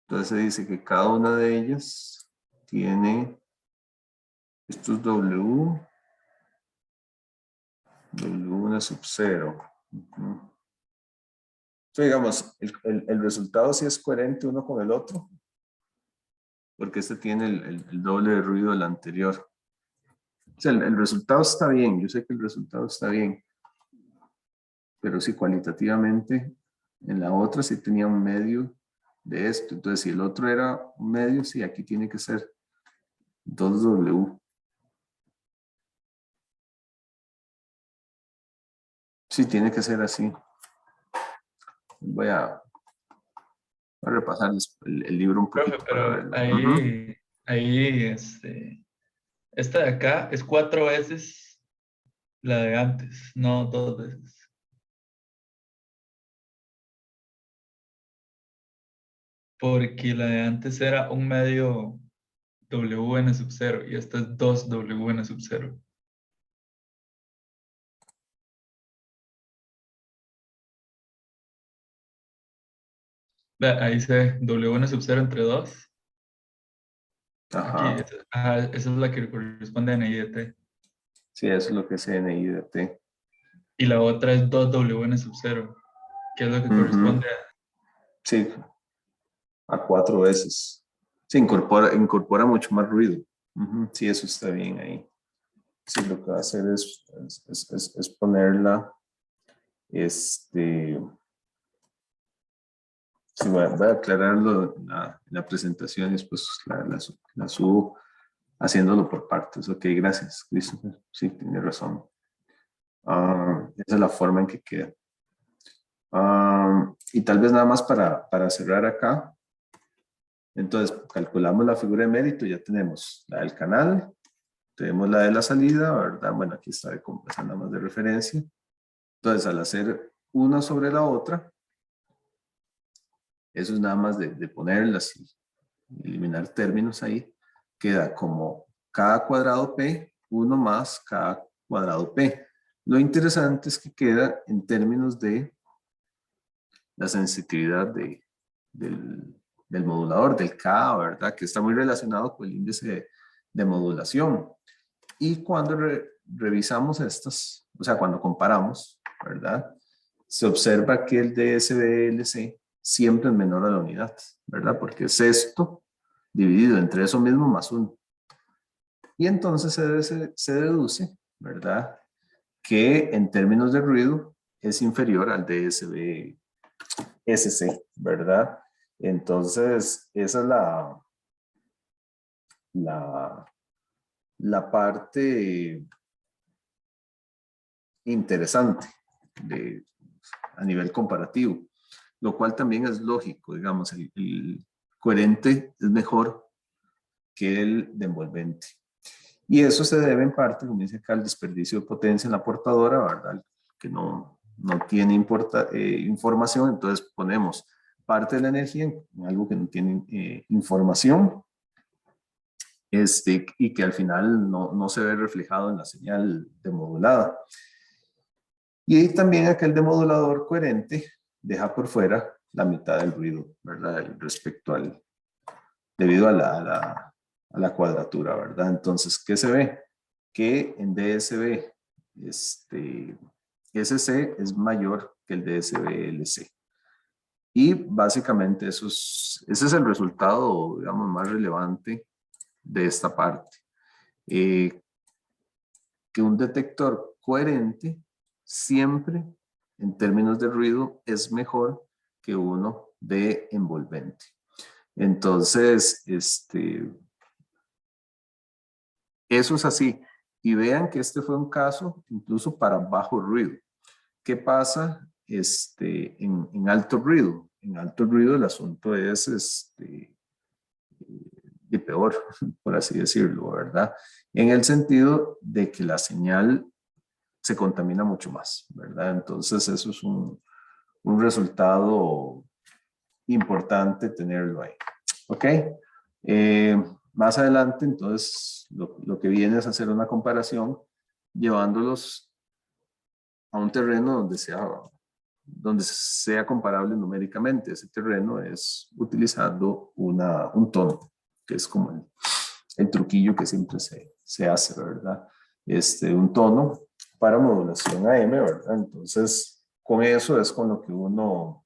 Entonces se dice que cada una de ellas tiene estos W una sub 0. Entonces, digamos, el resultado sí es coherente uno con el otro, porque este tiene el doble de ruido del anterior. O sea, el resultado está bien, yo sé que el resultado está bien, pero sí cualitativamente en la otra sí tenía un medio de esto. Entonces, si el otro era un medio, sí, aquí tiene que ser 2W. Sí, tiene que ser así. Voy a repasar el libro un Profe, poquito para pero verlo. ahí, esta de acá es 4 veces la de antes, no 2 veces. Porque la de antes era un medio WN sub 0 y esto es 2WN sub 0. Ahí se WN sub 0 entre 2. Aquí, Ajá. esa es la que corresponde a NI de T. Sí, eso es lo que es NI de T. Y la otra es 2WN sub 0, que es lo que Ujú. corresponde a... Sí, a 4 veces. Se incorpora mucho más ruido. Ujú. Sí, eso está bien ahí. Sí, lo que va a hacer es ponerla, sí, voy a aclararlo en la presentación y después la subo haciéndolo por partes. Ok, gracias, Christopher. Sí, tiene razón. Esa es la forma en que queda. Y tal vez nada más para cerrar acá. Entonces, calculamos la figura de mérito, ya tenemos la del canal, tenemos la de la salida, ¿verdad? Bueno, aquí está de compás nada más de referencia. Entonces, al hacer una sobre la otra, eso es nada más de ponerlas y eliminar términos ahí, queda como cada cuadrado P, 1 más cada cuadrado P. Lo interesante es que queda en términos de la sensitividad del modulador, del K, ¿verdad? Que está muy relacionado con el índice de modulación. Y cuando revisamos estas, o sea, cuando comparamos, ¿verdad? Se observa que el DSBLC siempre es menor a la unidad, ¿verdad? Porque es esto dividido entre eso mismo más 1. Y entonces se deduce, ¿verdad? Que en términos de ruido es inferior al DSBLC. ¿Verdad? Entonces, esa es la, la parte interesante de, a nivel comparativo, lo cual también es lógico, digamos, el coherente es mejor que el de envolvente. Y eso se debe en parte, como dice acá, al desperdicio de potencia en la portadora, ¿verdad? Que no tiene información, entonces ponemos parte de la energía en algo que no tiene información, y que al final no se ve reflejado en la señal demodulada. Y también aquel demodulador coherente deja por fuera la mitad del ruido, ¿verdad? Respecto debido a la cuadratura, ¿verdad? Entonces, ¿qué se ve? Que en DSB, SC es mayor que el DSB-LC. Y básicamente ese es el resultado, digamos, más relevante de esta parte. Que un detector coherente siempre, en términos de ruido, es mejor que uno de envolvente. Entonces, eso es así. Y vean que este fue un caso incluso para bajo ruido. ¿Qué pasa en alto ruido? En alto ruido el asunto es de peor, por así decirlo, ¿verdad? En el sentido de que la señal se contamina mucho más, ¿verdad? Entonces eso es un resultado importante tenerlo ahí. ¿Ok? Más adelante, entonces, lo que viene es hacer una comparación llevándolos a un terreno donde sea comparable numéricamente. Ese terreno es utilizando un tono, que es como el truquillo que siempre se hace, ¿verdad? Un tono para modulación AM, ¿verdad? Entonces, con eso es con lo que uno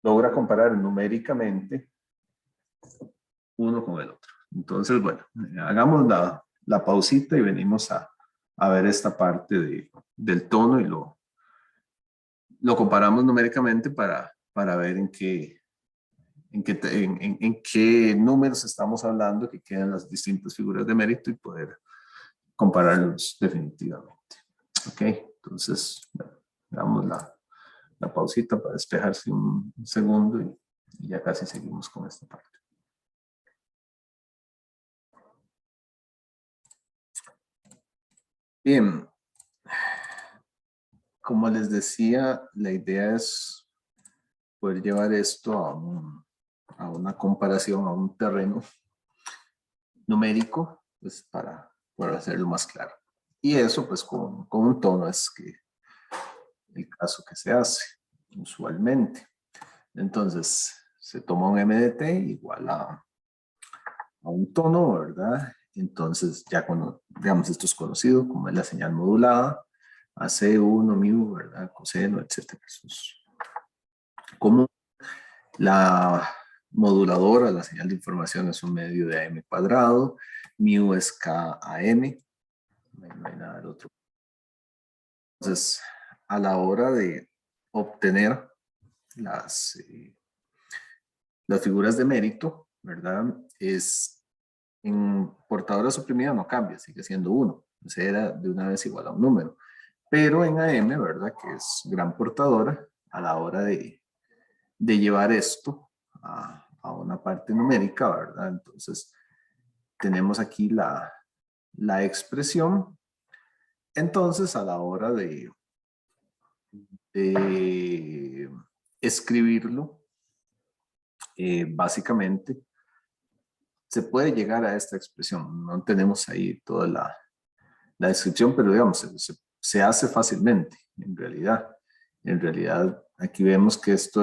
logra comparar numéricamente uno con el otro. Entonces, bueno, hagamos la pausita y venimos a ver esta parte del tono y lo comparamos numéricamente para ver en qué números estamos hablando, que quedan las distintas figuras de mérito y poder compararlos definitivamente. Ok, entonces, bueno, damos la pausita para despejarse un segundo y ya casi seguimos con esta parte. Bien, como les decía, la idea es poder llevar esto a una comparación, a un terreno numérico, pues para hacerlo más claro. Y eso pues con un tono es que el caso que se hace usualmente. Entonces se toma un MDT igual a un tono, ¿verdad? Entonces ya cuando, digamos, esto es conocido como es la señal modulada, AC1, mu, ¿verdad? Coseno, etcétera. Eso es común. La moduladora, la señal de información es un medio de AM cuadrado, mu es KAM, no hay nada del otro. Entonces, a la hora de obtener las figuras de mérito, ¿verdad? En portadora suprimida no cambia, sigue siendo 1. Entonces era de una vez igual a un número. Pero en AM, ¿verdad? Que es gran portadora, a la hora de llevar esto a una parte numérica, ¿verdad? Entonces, tenemos aquí la expresión. Entonces, a la hora de escribirlo, básicamente, se puede llegar a esta expresión. No tenemos ahí toda la descripción, pero digamos, se hace fácilmente, en realidad. En realidad, aquí vemos que esto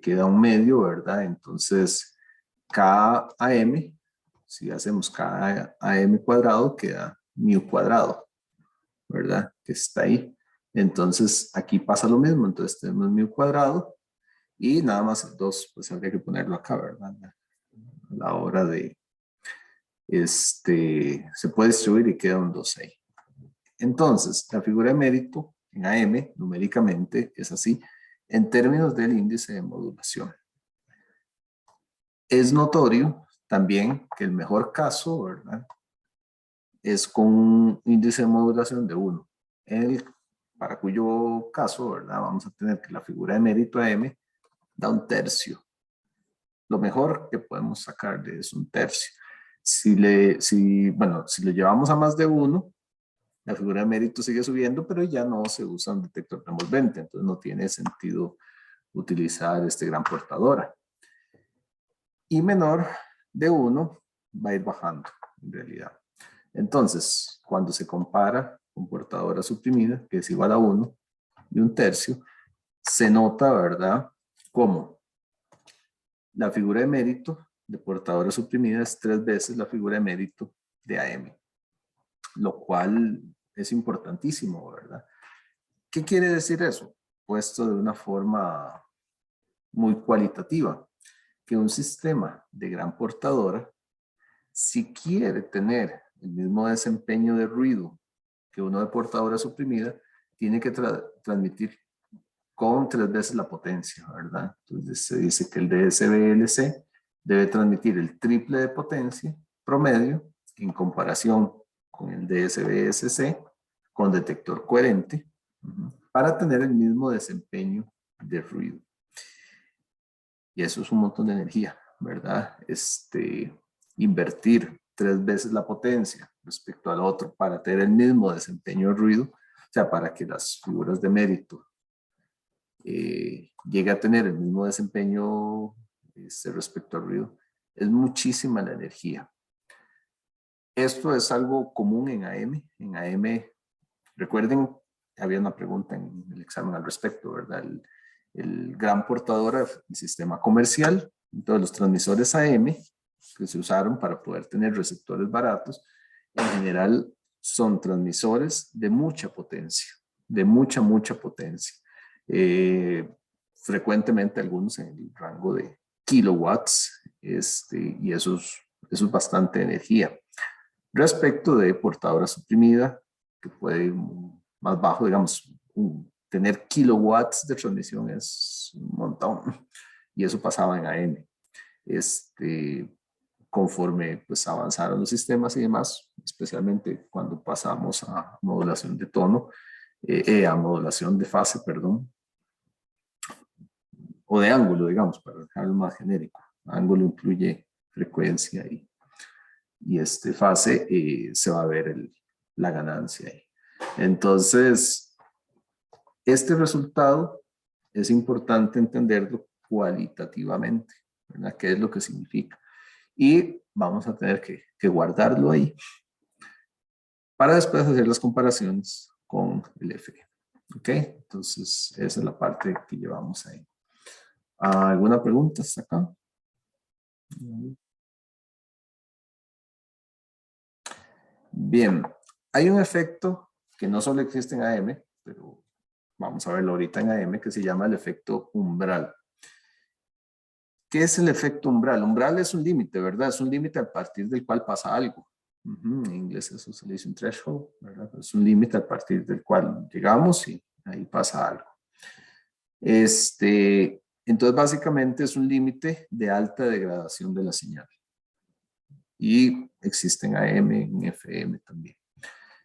queda un medio, ¿verdad? Entonces, KAM, si hacemos KAM cuadrado, queda mu cuadrado, ¿verdad? Que está ahí. Entonces, aquí pasa lo mismo. Entonces, tenemos mu cuadrado y nada más el 2, pues habría que ponerlo acá, ¿verdad? A la hora de, se puede distribuir y queda un 2 ahí. Entonces, la figura de mérito en AM, numéricamente, es así, en términos del índice de modulación. Es notorio también que el mejor caso, ¿verdad?, es con un índice de modulación de 1. Para cuyo caso, ¿verdad?, vamos a tener que la figura de mérito AM da un tercio. Lo mejor que podemos sacarle es un tercio. Si lo llevamos a más de 1, la figura de mérito sigue subiendo, pero ya no se usa un detector envolvente, entonces no tiene sentido utilizar este gran portadora. Y menor de 1 va a ir bajando, en realidad. Entonces, cuando se compara con portadora suprimida, que es igual a 1 y un tercio, se nota, ¿verdad?, cómo la figura de mérito de portadora suprimida es 3 veces la figura de mérito de AM, lo cual es importantísimo, ¿verdad? ¿Qué quiere decir eso? Puesto de una forma muy cualitativa, que un sistema de gran portadora, si quiere tener el mismo desempeño de ruido que uno de portadora suprimida, tiene que transmitir con 3 veces la potencia, ¿verdad? Entonces se dice que el DSBLC debe transmitir el triple de potencia promedio en comparación con el DSBSC con detector coherente para tener el mismo desempeño de ruido. Y eso es un montón de energía, ¿verdad? Invertir 3 veces la potencia respecto al otro para tener el mismo desempeño de ruido, o sea, para que las figuras de mérito llegue a tener el mismo desempeño respecto al ruido, es muchísima la energía. Esto es algo común en AM. En AM, recuerden, había una pregunta en el examen al respecto, ¿verdad? El gran portador del sistema comercial, entonces los transmisores AM que se usaron para poder tener receptores baratos, en general son transmisores de mucha potencia, de mucha potencia. Frecuentemente algunos en el rango de kilowatts, y eso es bastante energía. Respecto de portadora suprimida, que puede ir más bajo, digamos, tener kilowatts de transmisión es un montón, y eso pasaba en AM. Conforme pues avanzaron los sistemas y demás, especialmente cuando pasamos a modulación de tono, a modulación de fase, perdón, o de ángulo, digamos, para dejarlo más genérico. Ángulo incluye frecuencia y fase, se va a ver la ganancia ahí. Entonces, este resultado es importante entenderlo cualitativamente, ¿verdad? ¿Qué es lo que significa? Y vamos a tener que guardarlo ahí para después hacer las comparaciones con el FM. ¿Ok? Entonces, esa es la parte que llevamos ahí. ¿Alguna pregunta hasta acá? Bien, hay un efecto que no solo existe en AM, pero vamos a verlo ahorita en AM, que se llama el efecto umbral. ¿Qué es el efecto umbral? Umbral es un límite, ¿verdad? Es un límite a partir del cual pasa algo. En inglés eso se le dice un threshold, ¿verdad? Es un límite a partir del cual llegamos y ahí pasa algo. Entonces, básicamente es un límite de alta degradación de la señal. Y existen AM, en FM también.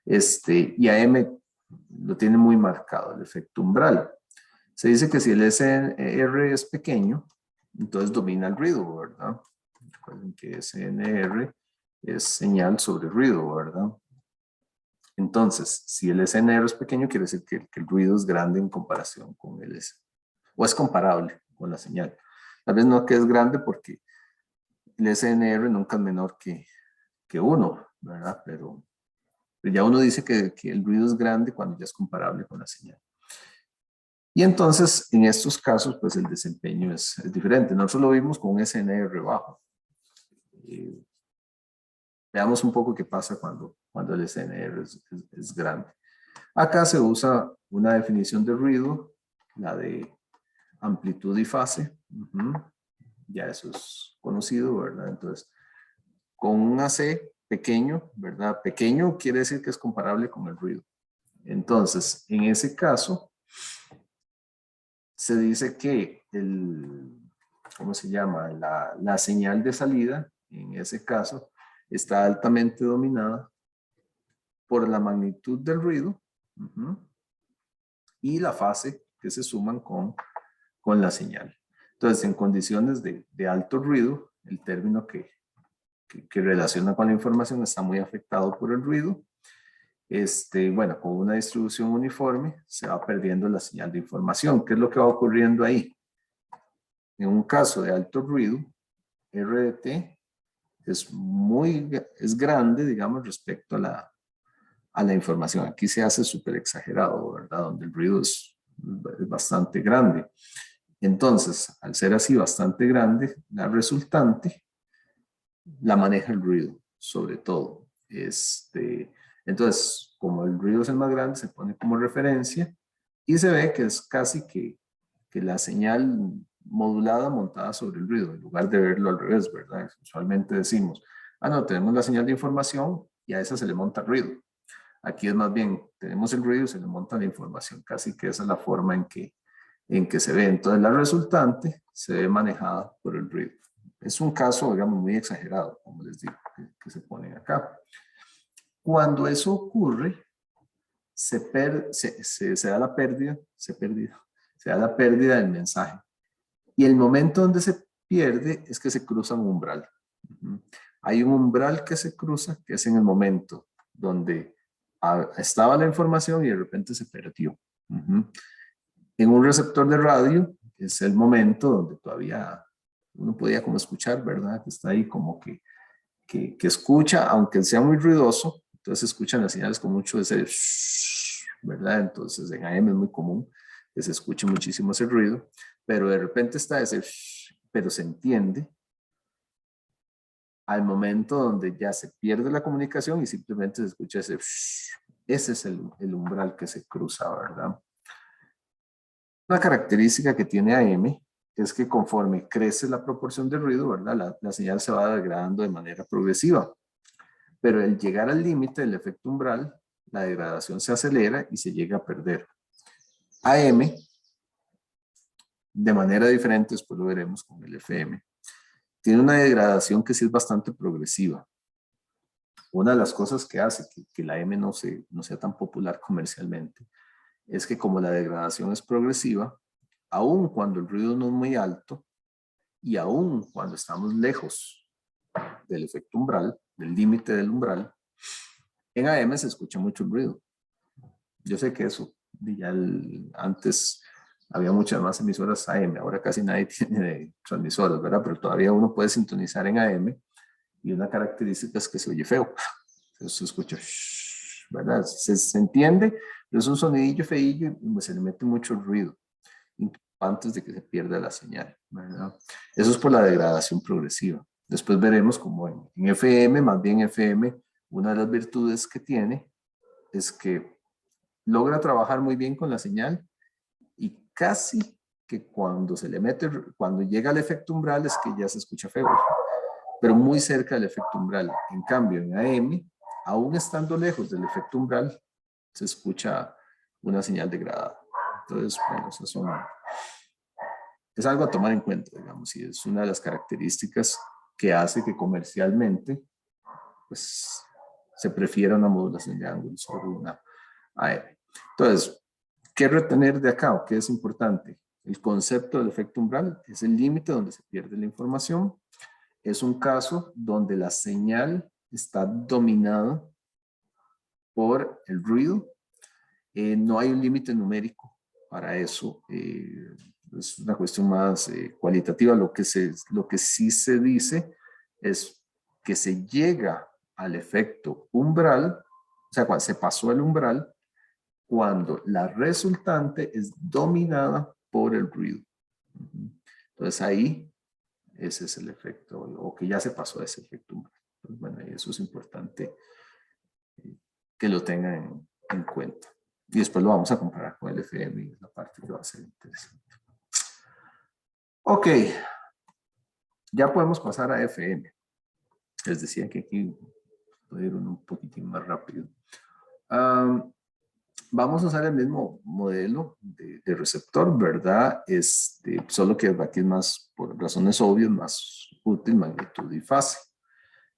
Y AM lo tiene muy marcado, el efecto umbral. Se dice que si el SNR es pequeño, entonces domina el ruido, ¿verdad? Recuerden que SNR es señal sobre ruido, ¿verdad? Entonces, si el SNR es pequeño, quiere decir que el ruido es grande en comparación con el S. O es comparable con la señal. Tal vez no que es grande porque el SNR nunca es menor que 1, ¿verdad? Pero ya uno dice que el ruido es grande cuando ya es comparable con la señal. Y entonces, en estos casos, pues el desempeño es diferente. Nosotros lo vimos con un SNR bajo. Veamos un poco qué pasa cuando el SNR es grande. Acá se usa una definición de ruido, la de amplitud y fase. Ya eso es conocido, ¿verdad? Entonces, con un AC pequeño, ¿verdad? Pequeño quiere decir que es comparable con el ruido. Entonces, en ese caso, se dice que ¿cómo se llama? La señal de salida, en ese caso, está altamente dominada por la magnitud del ruido y la fase que se suman con la señal. Entonces, en condiciones de alto ruido, el término que relaciona con la información está muy afectado por el ruido. Bueno, con una distribución uniforme se va perdiendo la señal de información. ¿Qué es lo que va ocurriendo ahí? En un caso de alto ruido, RDT es grande, digamos, respecto a la información. Aquí se hace súper exagerado, ¿verdad? Donde el ruido es bastante grande. Entonces, al ser así bastante grande, la resultante la maneja el ruido, sobre todo. Entonces, como el ruido es el más grande, se pone como referencia y se ve que es casi que la señal modulada montada sobre el ruido, en lugar de verlo al revés, ¿verdad? Usualmente decimos, no, tenemos la señal de información y a esa se le monta ruido. Aquí es más bien, tenemos el ruido y se le monta la información, casi que esa es la forma en que se ve. Entonces, la resultante se ve manejada por el ruido. Es un caso, digamos, muy exagerado, como les digo, que se ponen acá. Cuando eso ocurre, se da la pérdida, se da la pérdida del mensaje. Y el momento donde se pierde es que se cruza un umbral. Hay un umbral que se cruza, que es en el momento donde estaba la información y de repente se perdió. En un receptor de radio es el momento donde todavía uno podía como escuchar, ¿verdad? Que está ahí como que escucha, aunque sea muy ruidoso, entonces escuchan las señales con mucho de ese ¿verdad? Entonces en AM es muy común que se escuche muchísimo ese ruido, pero de repente está ese pero se entiende al momento donde ya se pierde la comunicación y simplemente se escucha ese ese es el umbral que se cruza, ¿verdad? Una característica que tiene AM es que conforme crece la proporción de ruido, ¿verdad? La señal se va degradando de manera progresiva. Pero al llegar al límite del efecto umbral, la degradación se acelera y se llega a perder. AM, de manera diferente, después lo veremos con el FM, tiene una degradación que sí es bastante progresiva. Una de las cosas que hace que la AM no sea tan popular comercialmente es que como la degradación es progresiva, aun cuando el ruido no es muy alto y aun cuando estamos lejos del efecto umbral, del límite del umbral, en AM se escucha mucho el ruido. Yo sé que eso ya antes había muchas más emisoras AM, ahora casi nadie tiene transmisoras, ¿verdad? Pero todavía uno puede sintonizar en AM y una característica es que se oye feo. Se escucha, ¿verdad? Se entiende, pero es un sonidillo feillo y pues, se le mete mucho ruido antes de que se pierda la señal, ¿verdad? Eso es por la degradación progresiva. Después veremos como en FM, más bien FM, una de las virtudes que tiene es que logra trabajar muy bien con la señal y casi que cuando se le mete, cuando llega al efecto umbral es que ya se escucha feo, pero muy cerca del efecto umbral. En cambio, en AM, aún estando lejos del efecto umbral, se escucha una señal degradada. Entonces, bueno, esas son, es algo a tomar en cuenta, digamos, y es una de las características que hace que comercialmente, pues, se prefiera una modulación de ángulo sobre una AM. Entonces, ¿qué retener de acá o qué es importante? El concepto del efecto umbral es el límite donde se pierde la información. Es un caso donde la señal está dominada por el ruido. No hay un límite numérico para eso. Es una cuestión más cualitativa. Lo que sí se dice es que se llega al efecto umbral, o sea, cuando se pasó el umbral, cuando la resultante es dominada por el ruido. Entonces ahí ese es el efecto, o que ya se pasó a ese efecto umbral. Entonces, bueno, eso es importante que lo tengan en cuenta. Y después lo vamos a comparar con el FM y la parte que va a ser interesante. Ok, ya podemos pasar a FM. Les decía que aquí puedo ir un poquitín más rápido. Vamos a usar el mismo modelo de receptor, ¿verdad? Solo que aquí es más, por razones obvias, más útil, magnitud y fase.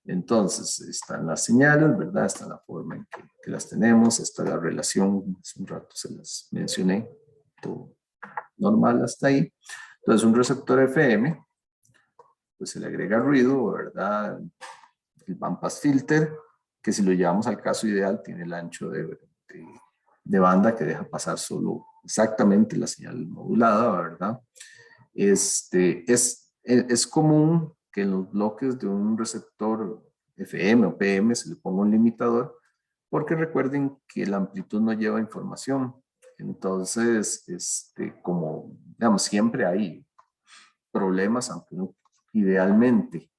Entonces, están las señales, ¿verdad? Está la forma en que las tenemos, está la relación, hace un rato se las mencioné, todo normal hasta ahí. Entonces, un receptor FM, pues se le agrega ruido, ¿verdad? El bandpass filter, que si lo llevamos al caso ideal, tiene el ancho de banda que deja pasar solo exactamente la señal modulada, ¿verdad? Es común que en los bloques de un receptor FM o PM se le ponga un limitador, porque recuerden que la amplitud no lleva información. Entonces, como, digamos, siempre hay problemas, aunque uno idealmente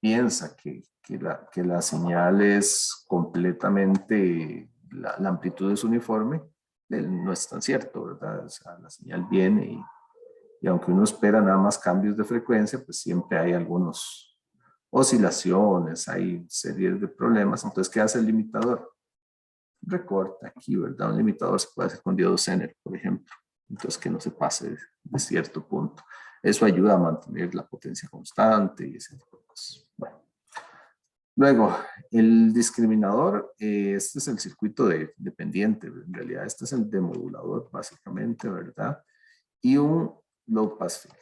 piensa que la señal es completamente, la amplitud es uniforme, no es tan cierto, ¿verdad? O sea, la señal viene y aunque uno espera nada más cambios de frecuencia, pues siempre hay algunas oscilaciones, hay series de problemas. Entonces, ¿qué hace el limitador? Recorta aquí, ¿verdad? Un limitador se puede hacer con diodo Zener, por ejemplo. Entonces, que no se pase de cierto punto. Eso ayuda a mantener la potencia constante y ese tipo de cosas. Bueno. Luego, el discriminador, este es el circuito dependiente, en realidad este es el demodulador básicamente, ¿verdad? Y un low pass filter.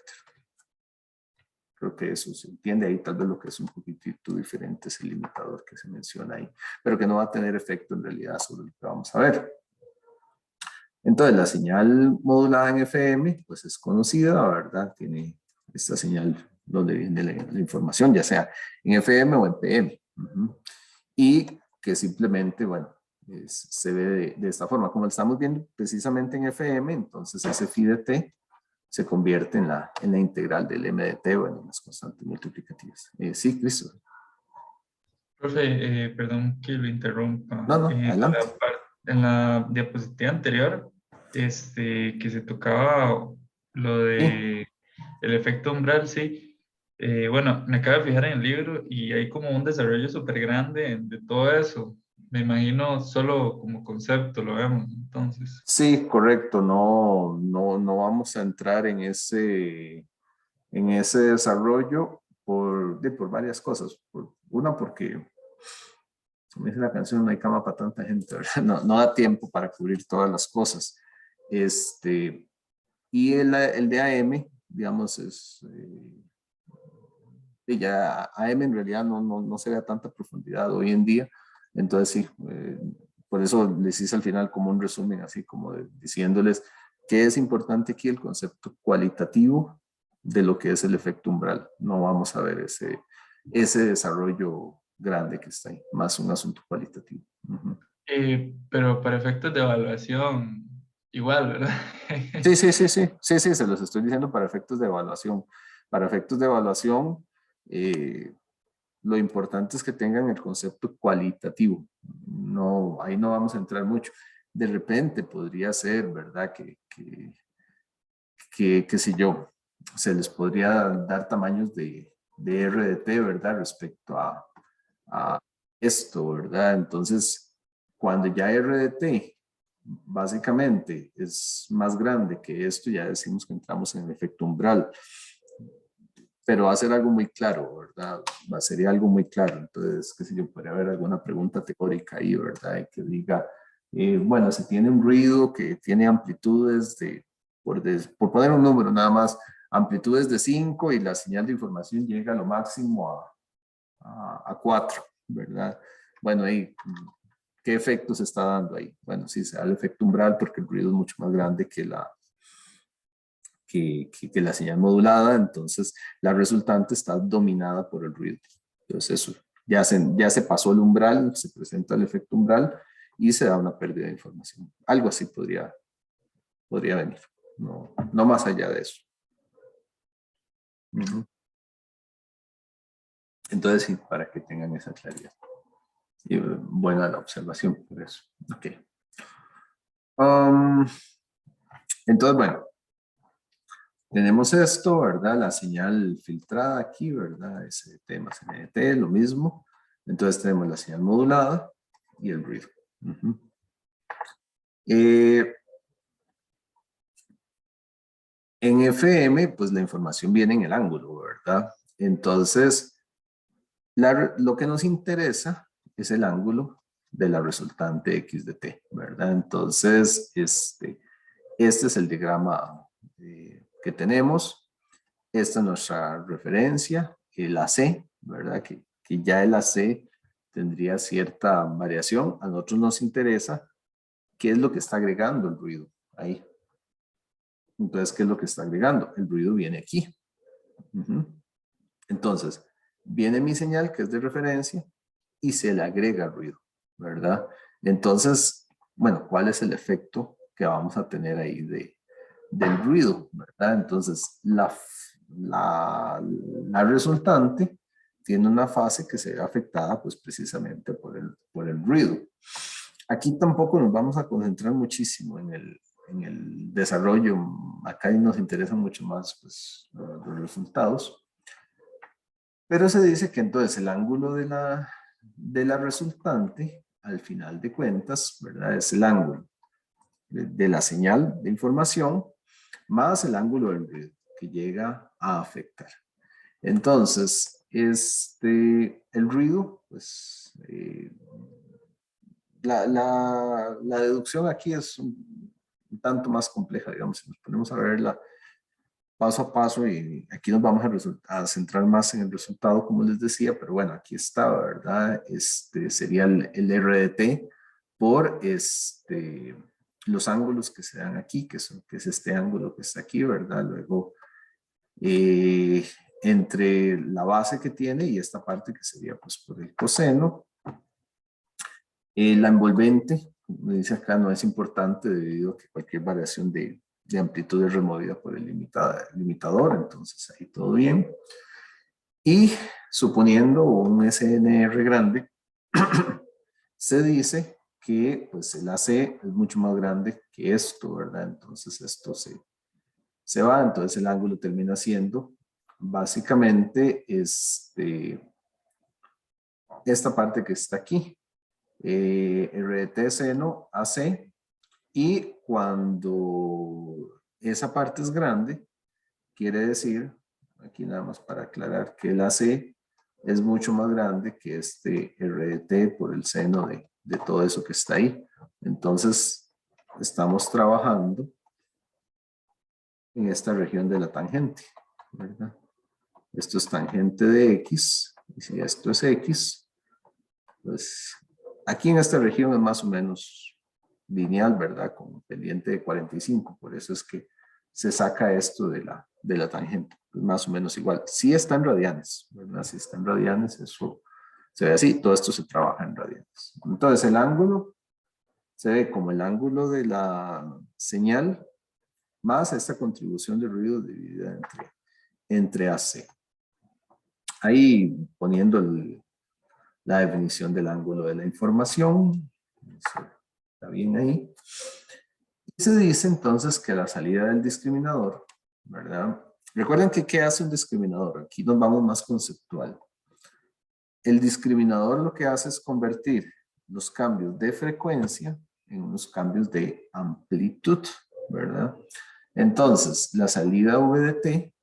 Creo que eso se entiende ahí, tal vez lo que es un poquitito diferente es el limitador que se menciona ahí, pero que no va a tener efecto en realidad sobre lo que vamos a ver. Entonces, la señal modulada en FM, pues es conocida, ¿verdad? Tiene esta señal donde viene la información, ya sea en FM o en PM. Y que simplemente, bueno, se ve de esta forma. Como lo estamos viendo precisamente en FM, entonces ese phi de t se convierte en la integral del m de t, bueno, en las constantes multiplicativas. Sí, Cristo. Profe, perdón que lo interrumpa. No, no, adelante. En la diapositiva anterior, que se tocaba lo Sí. de el efecto umbral, sí. Bueno, me acabo de fijar en el libro y hay como un desarrollo súper grande de todo eso. Me imagino solo como concepto lo vemos, entonces. Sí, correcto. No vamos a entrar en ese desarrollo por varias cosas. Una, porque, como dice la canción, no hay cama para tanta gente, ¿verdad? No da tiempo para cubrir todas las cosas. Y el de AM, digamos, y ya AM en realidad no se ve a tanta profundidad hoy en día. Entonces, sí, por eso les hice al final como un resumen, así como diciéndoles ¿Qué es importante aquí? El concepto cualitativo de lo que es el efecto umbral. No vamos a ver ese desarrollo grande que está ahí, más un asunto cualitativo. Pero para efectos de evaluación, igual, ¿verdad? Sí, se los estoy diciendo para efectos de evaluación. Para efectos de evaluación, lo importante es que tengan el concepto cualitativo. No, ahí no vamos a entrar mucho. De repente podría ser, ¿verdad? Qué sé yo, se les podría dar tamaños de RDT, ¿verdad? Respecto a esto, ¿verdad? Entonces, cuando ya RDT básicamente es más grande que esto, ya decimos que entramos en el efecto umbral, pero va a ser algo muy claro, ¿verdad? Sería algo muy claro. Entonces, qué sé yo, podría haber alguna pregunta teórica ahí, ¿verdad? Y que diga, bueno, si tiene un ruido que tiene amplitudes por poner un número nada más, amplitudes de 5 y la señal de información llega a lo máximo a 4, ¿verdad? Bueno, ahí, ¿qué efecto se está dando ahí? Bueno, sí, se da el efecto umbral porque el ruido es mucho más grande que la señal modulada, entonces la resultante está dominada por el ruido. Entonces eso, ya se pasó el umbral, se presenta el efecto umbral y se da una pérdida de información. Algo así podría venir, no más allá de eso. Entonces sí, para que tengan esa claridad. Y buena la observación por eso. Ok. Entonces, bueno, tenemos esto, ¿verdad? La señal filtrada aquí, ¿verdad? SDT más NDT, lo mismo. Entonces tenemos la señal modulada y el ruido. En FM, pues la información viene en el ángulo, ¿verdad? Entonces, lo que nos interesa es el ángulo de la resultante X de T, ¿verdad? Entonces, este es el diagrama que tenemos. Esta es nuestra referencia, el AC, ¿verdad? Que ya el AC tendría cierta variación. A nosotros nos interesa qué es lo que está agregando el ruido ahí. Entonces, ¿qué es lo que está agregando? El ruido viene aquí. Entonces, viene mi señal que es de referencia y se le agrega ruido, ¿verdad? Entonces, bueno, ¿cuál es el efecto que vamos a tener ahí del ruido, ¿verdad? Entonces, la resultante tiene una fase que se ve afectada pues precisamente por el ruido. Aquí tampoco nos vamos a concentrar muchísimo en el desarrollo. Acá nos interesan mucho más pues, los resultados. Pero se dice que entonces el ángulo de la resultante, al final de cuentas, ¿verdad? Es el ángulo de la señal de información más el ángulo del ruido que llega a afectar. Entonces, el ruido, pues, la deducción aquí es un tanto más compleja, digamos, si nos ponemos a verla paso a paso y aquí nos vamos a centrar más en el resultado, como les decía, pero bueno, aquí está, ¿verdad? Sería el RDT por los ángulos que se dan aquí, que es este ángulo que está aquí, ¿verdad? Luego, entre la base que tiene y esta parte que sería pues por el coseno. La envolvente, como dice acá, no es importante debido a que cualquier variación de amplitud es removida por el limitador, entonces ahí todo bien. Y suponiendo un SNR grande, se dice que pues el AC es mucho más grande que esto, ¿verdad? Entonces esto se va, entonces el ángulo termina siendo básicamente esta parte que está aquí, RDT seno AC, y cuando esa parte es grande, quiere decir, aquí nada más para aclarar, que el AC es mucho más grande que este RDT por el seno de todo eso que está ahí. Entonces, estamos trabajando en esta región de la tangente, ¿verdad? Esto es tangente de X, y si esto es X, pues aquí en esta región es más o menos lineal, ¿verdad? Con pendiente de 45, por eso es que se saca esto de la tangente, es más o menos igual. Si está en radianes, ¿verdad? Si está en radianes, eso se ve así, todo esto se trabaja en radianes. Entonces el ángulo se ve como el ángulo de la señal más esta contribución de ruido dividida entre AC. Ahí poniendo la definición del ángulo de la información, eso está bien ahí. Y se dice entonces que la salida del discriminador, ¿verdad? Recuerden que ¿qué hace un discriminador? Aquí nos vamos más conceptual. El discriminador lo que hace es convertir los cambios de frecuencia en unos cambios de amplitud, ¿verdad? Entonces, la salida V de T,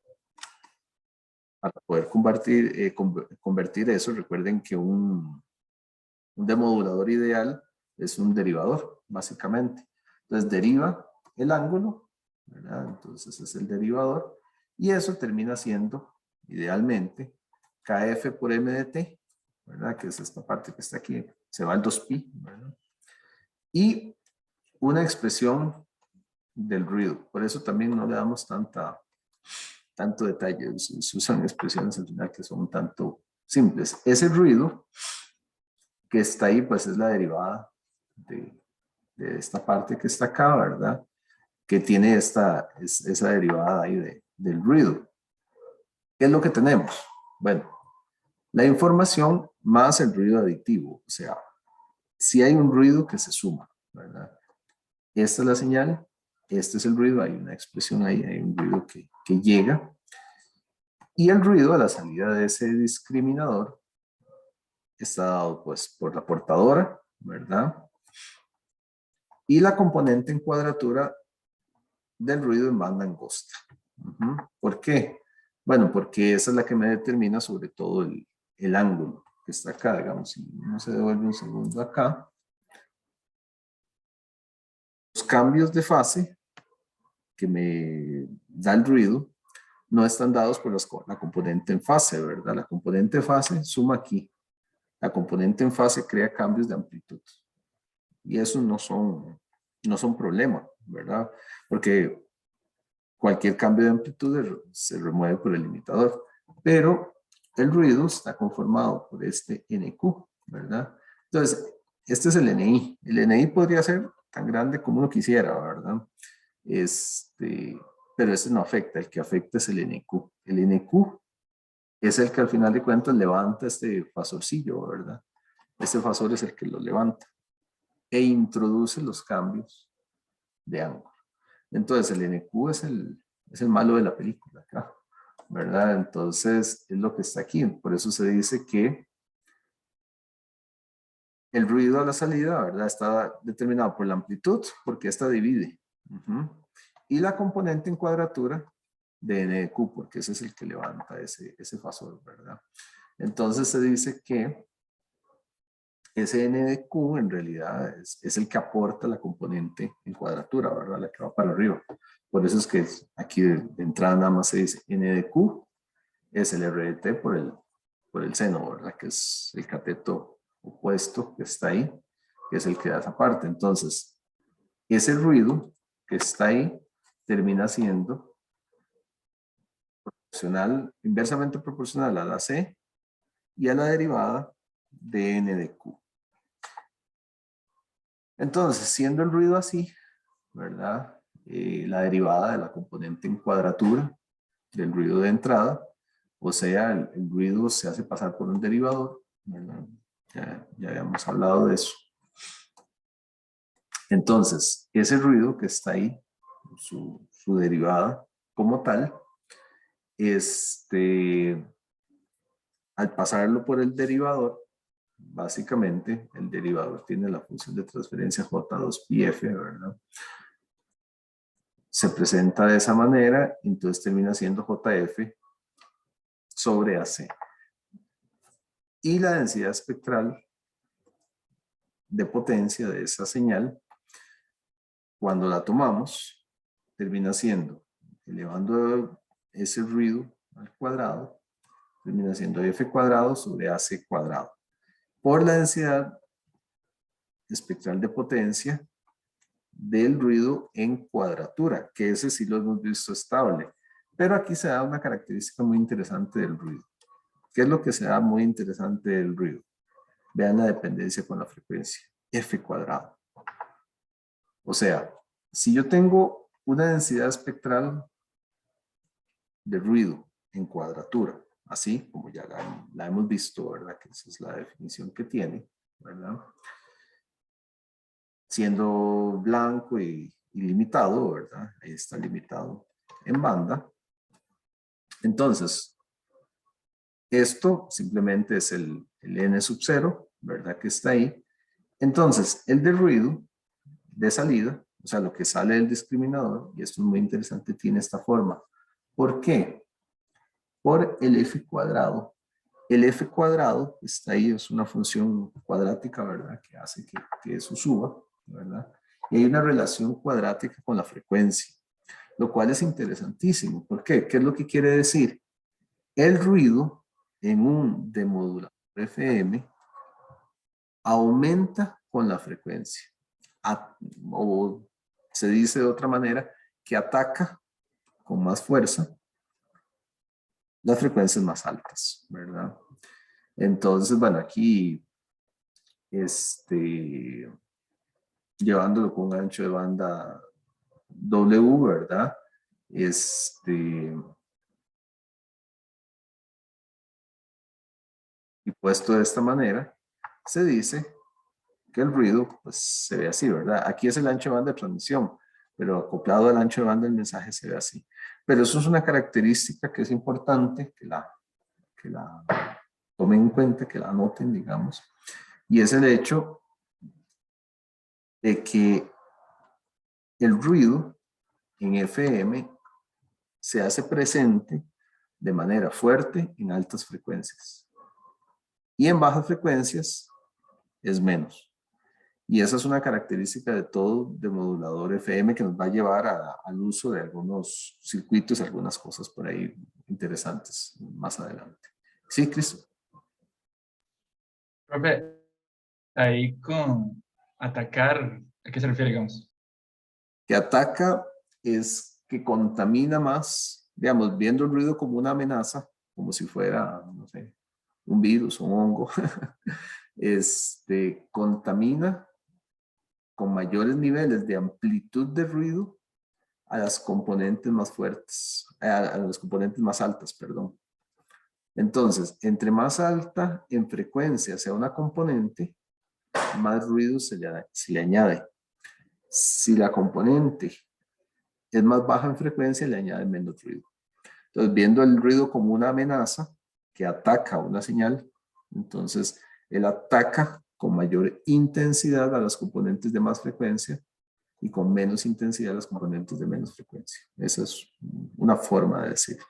para poder convertir eso, recuerden que un demodulador ideal es un derivador, básicamente. Entonces, deriva el ángulo, ¿verdad? Entonces, es el derivador, y eso termina siendo, idealmente, KF por M de T, ¿verdad? Que es esta parte que está aquí, se va al 2pi, ¿verdad? Y una expresión del ruido. Por eso también no le damos tanto detalle. Se usan expresiones al final que son un tanto simples. Ese ruido que está ahí, pues es la derivada de esta parte que está acá, ¿verdad? Que tiene esa derivada ahí del ruido. ¿Qué es lo que tenemos? Bueno, la información más el ruido aditivo. O sea, si hay un ruido que se suma, ¿verdad? Esta es la señal, este es el ruido, hay una expresión ahí, hay un ruido que llega. Y el ruido a la salida de ese discriminador está dado pues por la portadora, ¿verdad? Y la componente en cuadratura del ruido en banda angosta. ¿Por qué? Bueno, porque esa es la que me determina sobre todo el ángulo que está acá, digamos, si uno se devuelve un segundo acá. Los cambios de fase que me da el ruido no están dados por la componente en fase, ¿verdad? La componente en fase suma aquí. La componente en fase crea cambios de amplitud. Y esos no son problema, ¿verdad? Porque cualquier cambio de amplitud se remueve por el limitador. Pero el ruido está conformado por este NQ, ¿verdad? Entonces, este es el NI. El NI podría ser tan grande como uno quisiera, ¿verdad? Pero este no afecta. El que afecta es el NQ. El NQ es el que al final de cuentas levanta este fasorcillo, ¿verdad? Este fasor es el que lo levanta e introduce los cambios de ángulo. Entonces el NQ es el malo de la película acá, ¿verdad? Entonces es lo que está aquí. Por eso se dice que el ruido a la salida, ¿verdad? Está determinado por la amplitud, porque esta divide. Y la componente en cuadratura de NQ, porque ese es el que levanta ese fasor, ¿verdad? Entonces se dice que ese NQ en realidad es el que aporta la componente en cuadratura, ¿verdad? La que va para arriba. Por eso es que aquí de entrada nada más se dice NQ es el RDT por el seno, ¿verdad? Que es el cateto opuesto que está ahí, que es el que da esa parte. Entonces, ese ruido que está ahí termina siendo inversamente proporcional a la C y a la derivada de N de Q. Entonces, siendo el ruido así, ¿verdad? La derivada de la componente en cuadratura del ruido de entrada, o sea, el ruido se hace pasar por un derivador, ¿verdad? Ya habíamos hablado de eso. Entonces, ese ruido que está ahí, su derivada como tal, al pasarlo por el derivador, básicamente el derivador tiene la función de transferencia J2πf, ¿verdad? Se presenta de esa manera, entonces termina siendo JF sobre AC. Y la densidad espectral de potencia de esa señal, cuando la tomamos, termina siendo, elevando ese ruido al cuadrado, termina siendo F cuadrado sobre AC cuadrado. Por la densidad espectral de potencia del ruido en cuadratura, que ese sí lo hemos visto estable. Pero aquí se da una característica muy interesante del ruido. ¿Qué es lo que se da muy interesante del ruido? Vean la dependencia con la frecuencia, F cuadrado. O sea, si yo tengo una densidad espectral de ruido en cuadratura, así como ya la hemos visto, ¿verdad? Que esa es la definición que tiene, ¿verdad? Siendo blanco y limitado, ¿verdad? Ahí está limitado en banda. Entonces, esto simplemente es el N sub 0, ¿verdad? Que está ahí. Entonces, el de ruido de salida, o sea, lo que sale del discriminador, y esto es muy interesante, tiene esta forma. ¿Por qué? Por el F cuadrado. El F cuadrado está ahí, es una función cuadrática, ¿verdad? Que hace que eso suba, ¿verdad? Y hay una relación cuadrática con la frecuencia, lo cual es interesantísimo. ¿Por qué? ¿Qué es lo que quiere decir? El ruido en un demodulador FM aumenta con la frecuencia. O se dice de otra manera, que ataca con más fuerza las frecuencias más altas, ¿verdad? Entonces, bueno, aquí, llevándolo con un ancho de banda W, ¿verdad? Y puesto de esta manera, se dice que el ruido pues, se ve así, ¿verdad? Aquí es el ancho de banda de transmisión, pero acoplado al ancho de banda del mensaje se ve así. Pero eso es una característica que es importante que la tomen en cuenta, que la anoten, digamos, y es el hecho de que el ruido en FM se hace presente de manera fuerte en altas frecuencias y en bajas frecuencias es menos. Y esa es una característica de todo demodulador FM que nos va a llevar al uso de algunos circuitos, algunas cosas por ahí interesantes más adelante. Sí, Cristo. Profe, ahí con atacar, ¿a qué se refiere, digamos? Que ataca es que contamina más, digamos, viendo el ruido como una amenaza, como si fuera, no sé, un virus, un hongo, contamina con mayores niveles de amplitud de ruido a las componentes más fuertes, a las componentes más altas, perdón. Entonces, entre más alta en frecuencia sea una componente, más ruido se le añade. Si la componente es más baja en frecuencia, le añade menos ruido. Entonces, viendo el ruido como una amenaza que ataca una señal, entonces él ataca con mayor intensidad a las componentes de más frecuencia y con menos intensidad a las componentes de menos frecuencia. Esa es una forma de decirlo.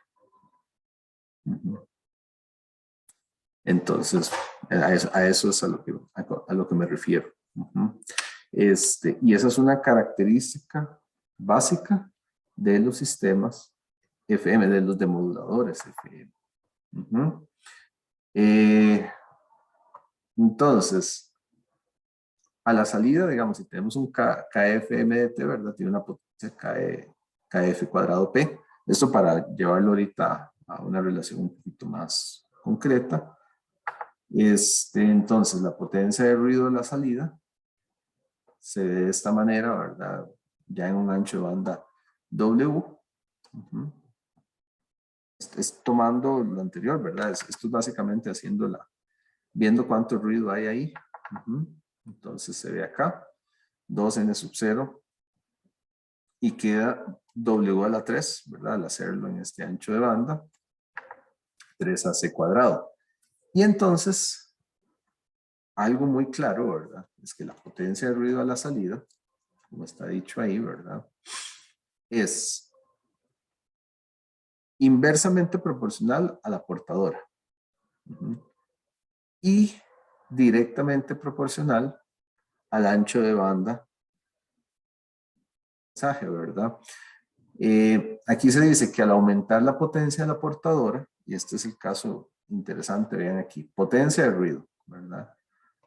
Entonces, a eso es a lo que me refiero. Y esa es una característica básica de los sistemas FM, de los demoduladores FM. Entonces, a la salida, digamos, si tenemos un KFMDT, ¿verdad? Tiene una potencia KF cuadrado P. Esto para llevarlo ahorita a una relación un poquito más concreta. Entonces, la potencia de ruido de la salida se ve de esta manera, ¿verdad? Ya en un ancho de banda W. Es tomando lo anterior, ¿verdad? Esto es básicamente viendo cuánto ruido hay ahí. Entonces se ve acá, 2n sub 0 y queda W a la 3, ¿verdad? Al hacerlo en este ancho de banda, 3ac cuadrado. Y entonces, algo muy claro, ¿verdad? Es que la potencia de ruido a la salida, como está dicho ahí, ¿verdad? Es inversamente proporcional a la portadora. Y directamente proporcional al ancho de banda mensaje, ¿verdad? Aquí se dice que al aumentar la potencia de la portadora, y este es el caso interesante, vean aquí, potencia de ruido, ¿verdad?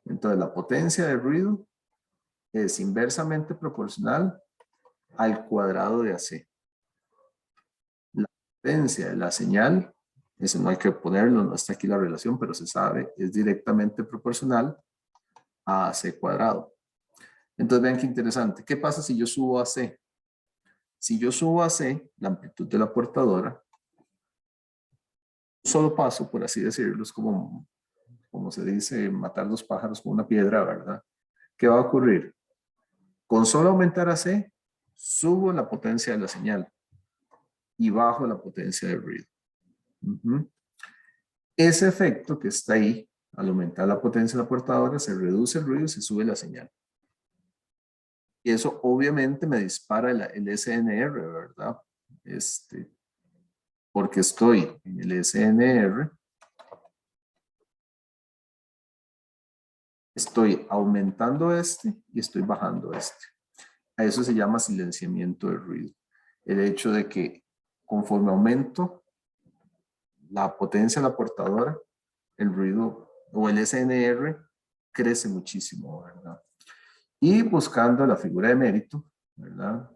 Entonces la potencia de ruido es inversamente proporcional al cuadrado de AC. La potencia de la señal, eso no hay que ponerlo, no está aquí la relación, pero se sabe, es directamente proporcional a AC cuadrado. Entonces vean qué interesante. ¿Qué pasa si yo subo a C? Si yo subo a C, la amplitud de la portadora, un solo paso, por así decirlo, es como se dice, matar dos pájaros con una piedra, ¿verdad? ¿Qué va a ocurrir? Con solo aumentar a C, subo la potencia de la señal y bajo la potencia del ruido. Ese efecto que está ahí, al aumentar la potencia de la portadora, se reduce el ruido y se sube la señal. Y eso obviamente me dispara el SNR, ¿verdad? Porque estoy en el SNR, estoy aumentando y estoy bajando este. A eso se llama silenciamiento del ruido. El hecho de que conforme aumento la potencia de la portadora, el ruido o el SNR crece muchísimo, ¿verdad? Y buscando la figura de mérito, ¿verdad?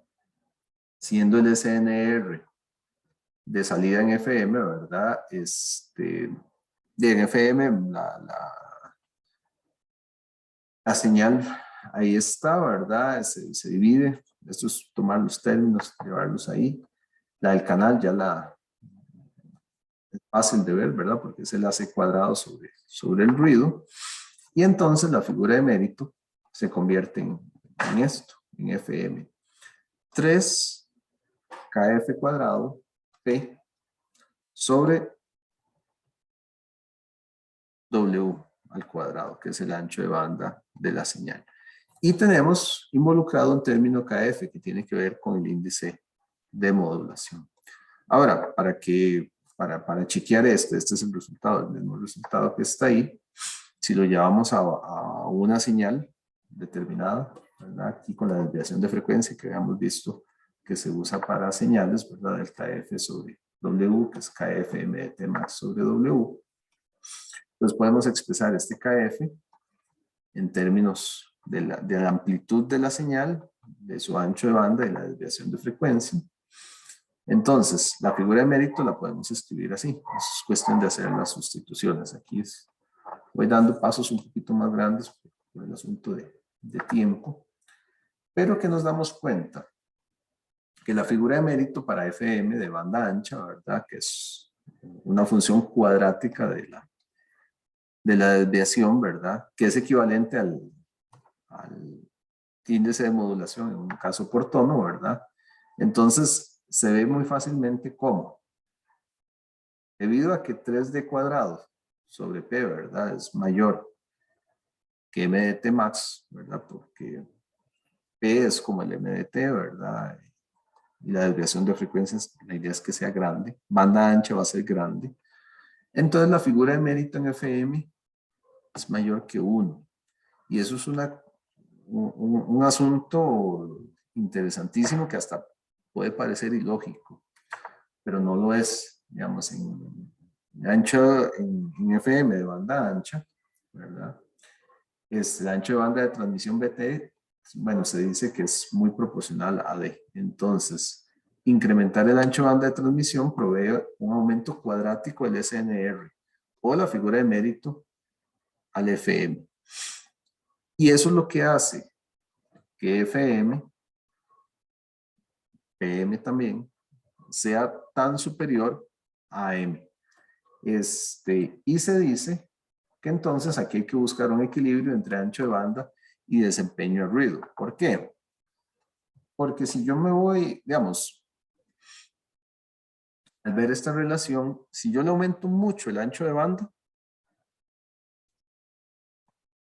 Siendo el SNR de salida en FM, ¿verdad? En FM la señal ahí está, ¿verdad? Se divide. Esto es tomar los términos, llevarlos ahí. La del canal ya es fácil de ver, ¿verdad? Porque es el AC cuadrado sobre el ruido. Y entonces la figura de mérito se convierte en esto, en FM. 3 KF cuadrado P sobre W al cuadrado, que es el ancho de banda de la señal. Y tenemos involucrado un término KF que tiene que ver con el índice de modulación. Ahora, para chequear este es el resultado, el mismo resultado que está ahí. Si lo llevamos a una señal determinada, ¿verdad? Aquí con la desviación de frecuencia que habíamos visto que se usa para señales, ¿verdad? Delta F sobre W, que es KF MDT max sobre W. Entonces podemos expresar este KF en términos de la amplitud de la señal, de su ancho de banda y la desviación de frecuencia. Entonces, la figura de mérito la podemos escribir así. Es cuestión de hacer las sustituciones. Aquí voy dando pasos un poquito más grandes por el asunto de tiempo, pero que nos damos cuenta que la figura de mérito para FM de banda ancha, ¿verdad? Que es una función cuadrática de la desviación, ¿verdad? Que es equivalente al índice de modulación en un caso por tono, ¿verdad? Entonces, se ve muy fácilmente cómo, debido a que 3D cuadrado sobre P, ¿verdad? Es mayor que MDT max, ¿verdad? Porque P es como el MDT, ¿verdad? Y la desviación de frecuencias, la idea es que sea grande. Banda ancha va a ser grande. Entonces, la figura de mérito en FM es mayor que 1. Y eso es un asunto interesantísimo que hasta puede parecer ilógico, pero no lo es, digamos, en FM de banda ancha, ¿verdad? El ancho de banda de transmisión BT, bueno, se dice que es muy proporcional a D. Entonces, incrementar el ancho de banda de transmisión provee un aumento cuadrático del SNR o la figura de mérito al FM. Y eso es lo que hace que FM, PM también, sea tan superior a M. Y se dice que entonces aquí hay que buscar un equilibrio entre ancho de banda y desempeño de ruido. ¿Por qué? Porque si yo me voy, digamos, al ver esta relación, si yo le aumento mucho el ancho de banda,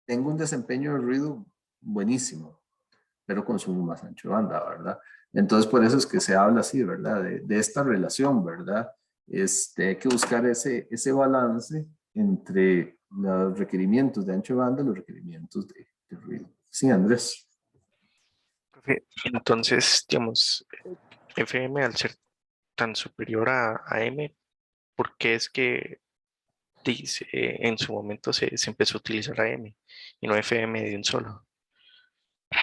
tengo un desempeño de ruido buenísimo, pero consumo más ancho de banda, ¿verdad? Entonces, por eso es que se habla así, ¿verdad? De esta relación, ¿verdad? Hay que buscar ese balance entre los requerimientos de ancho de banda y los requerimientos de ruido. Sí, Andrés. Entonces, digamos, FM al ser tan superior a M, ¿por qué es que dice, en su momento se empezó a utilizar AM y no FM de un solo?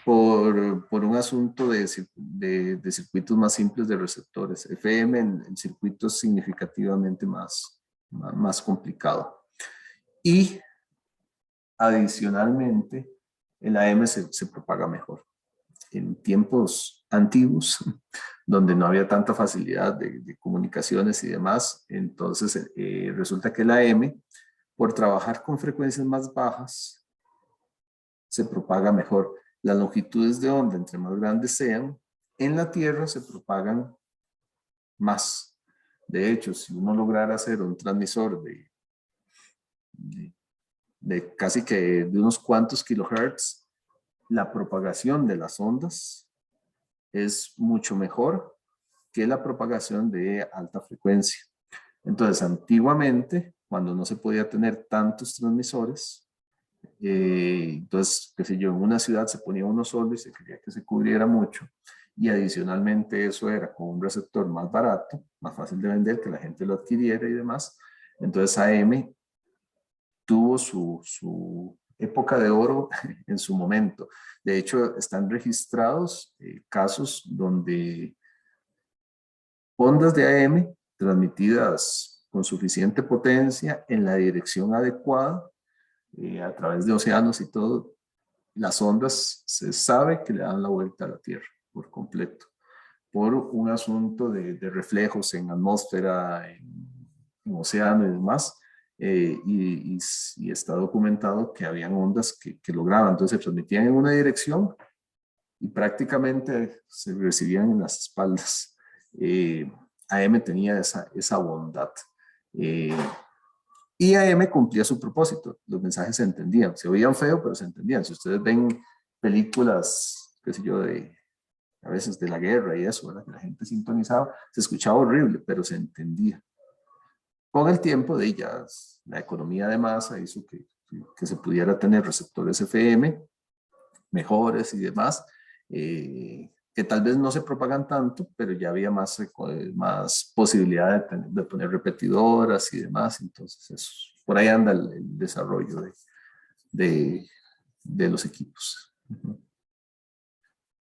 por un asunto de circuitos más simples de receptores. FM en circuitos significativamente más complicado. Y adicionalmente, el AM se propaga mejor. En tiempos antiguos, donde no había tanta facilidad de comunicaciones y demás, entonces resulta que el AM, por trabajar con frecuencias más bajas, se propaga mejor. Las longitudes de onda, entre más grandes sean, en la Tierra se propagan más. De hecho, si uno lograra hacer un transmisor de casi que de unos cuantos kilohertz, la propagación de las ondas es mucho mejor que la propagación de alta frecuencia. Entonces, antiguamente, cuando no se podía tener tantos transmisores, entonces, qué sé yo, en una ciudad se ponía uno solo y se quería que se cubriera mucho. Y adicionalmente eso era con un receptor más barato, más fácil de vender, que la gente lo adquiriera y demás. Entonces AM tuvo su época de oro en su momento. De hecho, están registrados casos donde ondas de AM transmitidas con suficiente potencia en la dirección adecuada, a través de océanos y todo, las ondas se sabe que le dan la vuelta a la Tierra por completo, por un asunto de reflejos en atmósfera, en océano y demás. Y está documentado que habían ondas que lograban, entonces se transmitían en una dirección y prácticamente se recibían en las espaldas. AM tenía esa bondad. Eh, y AM cumplía su propósito, los mensajes se entendían, se oían feo, pero se entendían. Si ustedes ven películas, qué sé yo, a veces de la guerra y eso, ¿verdad? Que la gente sintonizaba, se escuchaba horrible, pero se entendía. Con el tiempo de ellas, la economía de masa hizo que se pudiera tener receptores FM mejores y demás, que tal vez no se propagan tanto, pero ya había más posibilidad de poner repetidoras y demás. Entonces, por ahí anda el desarrollo de los equipos.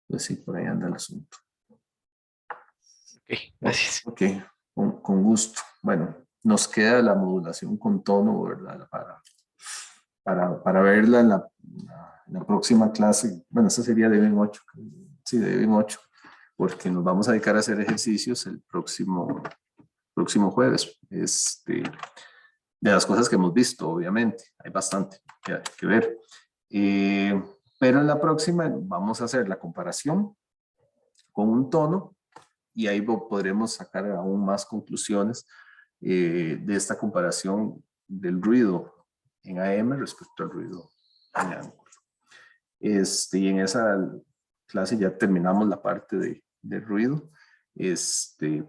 Pues sí, por ahí anda el asunto. Ok, gracias. Ok, con gusto. Bueno, nos queda la modulación con tono, ¿verdad? Para verla en la próxima clase. Bueno, esta sería de BIM 8. Sí, de BIM 8, porque nos vamos a dedicar a hacer ejercicios el próximo jueves. De las cosas que hemos visto, obviamente, hay bastante que ver. Pero en la próxima vamos a hacer la comparación con un tono y ahí podremos sacar aún más conclusiones de esta comparación del ruido en AM respecto al ruido en ángulo. Y en esa clase ya terminamos la parte de ruido.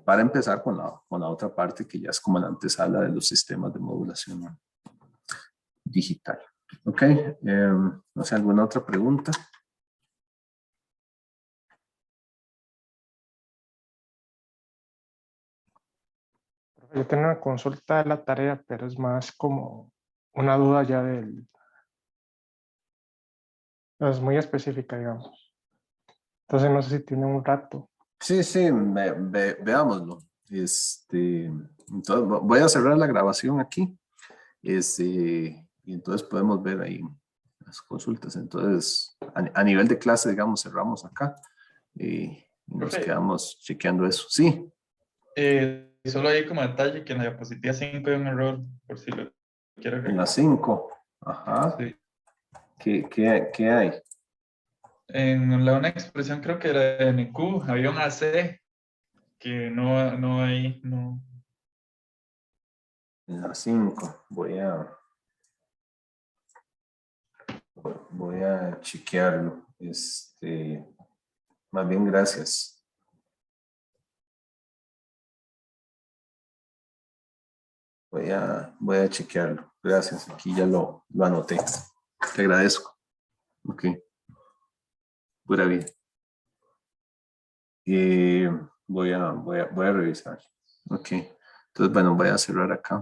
Para empezar con la otra parte que ya es como la antesala de los sistemas de modulación digital. Ok, no sé, ¿alguna otra pregunta? Yo tengo una consulta de la tarea, pero es más como una duda ya es muy específica, digamos. Entonces no sé si tiene un rato. Sí, sí, veámoslo. Entonces voy a cerrar la grabación aquí. Y entonces podemos ver ahí las consultas. Entonces, a nivel de clase, digamos, cerramos acá y nos Profe, quedamos chequeando eso. Sí, solo hay como detalle que en la diapositiva 5 hay un error, por si lo quiero en las arreglar. 5. Ajá. Sí. ¿Qué hay? En una expresión creo que era en Q, había un AC que no hay, no. En las 5. Voy a chequearlo. Más bien, gracias. Voy a chequearlo. Gracias. Aquí ya lo anoté. Te agradezco. Ok. Pura vida. Voy a revisar. Ok. Entonces, bueno, voy a cerrar acá.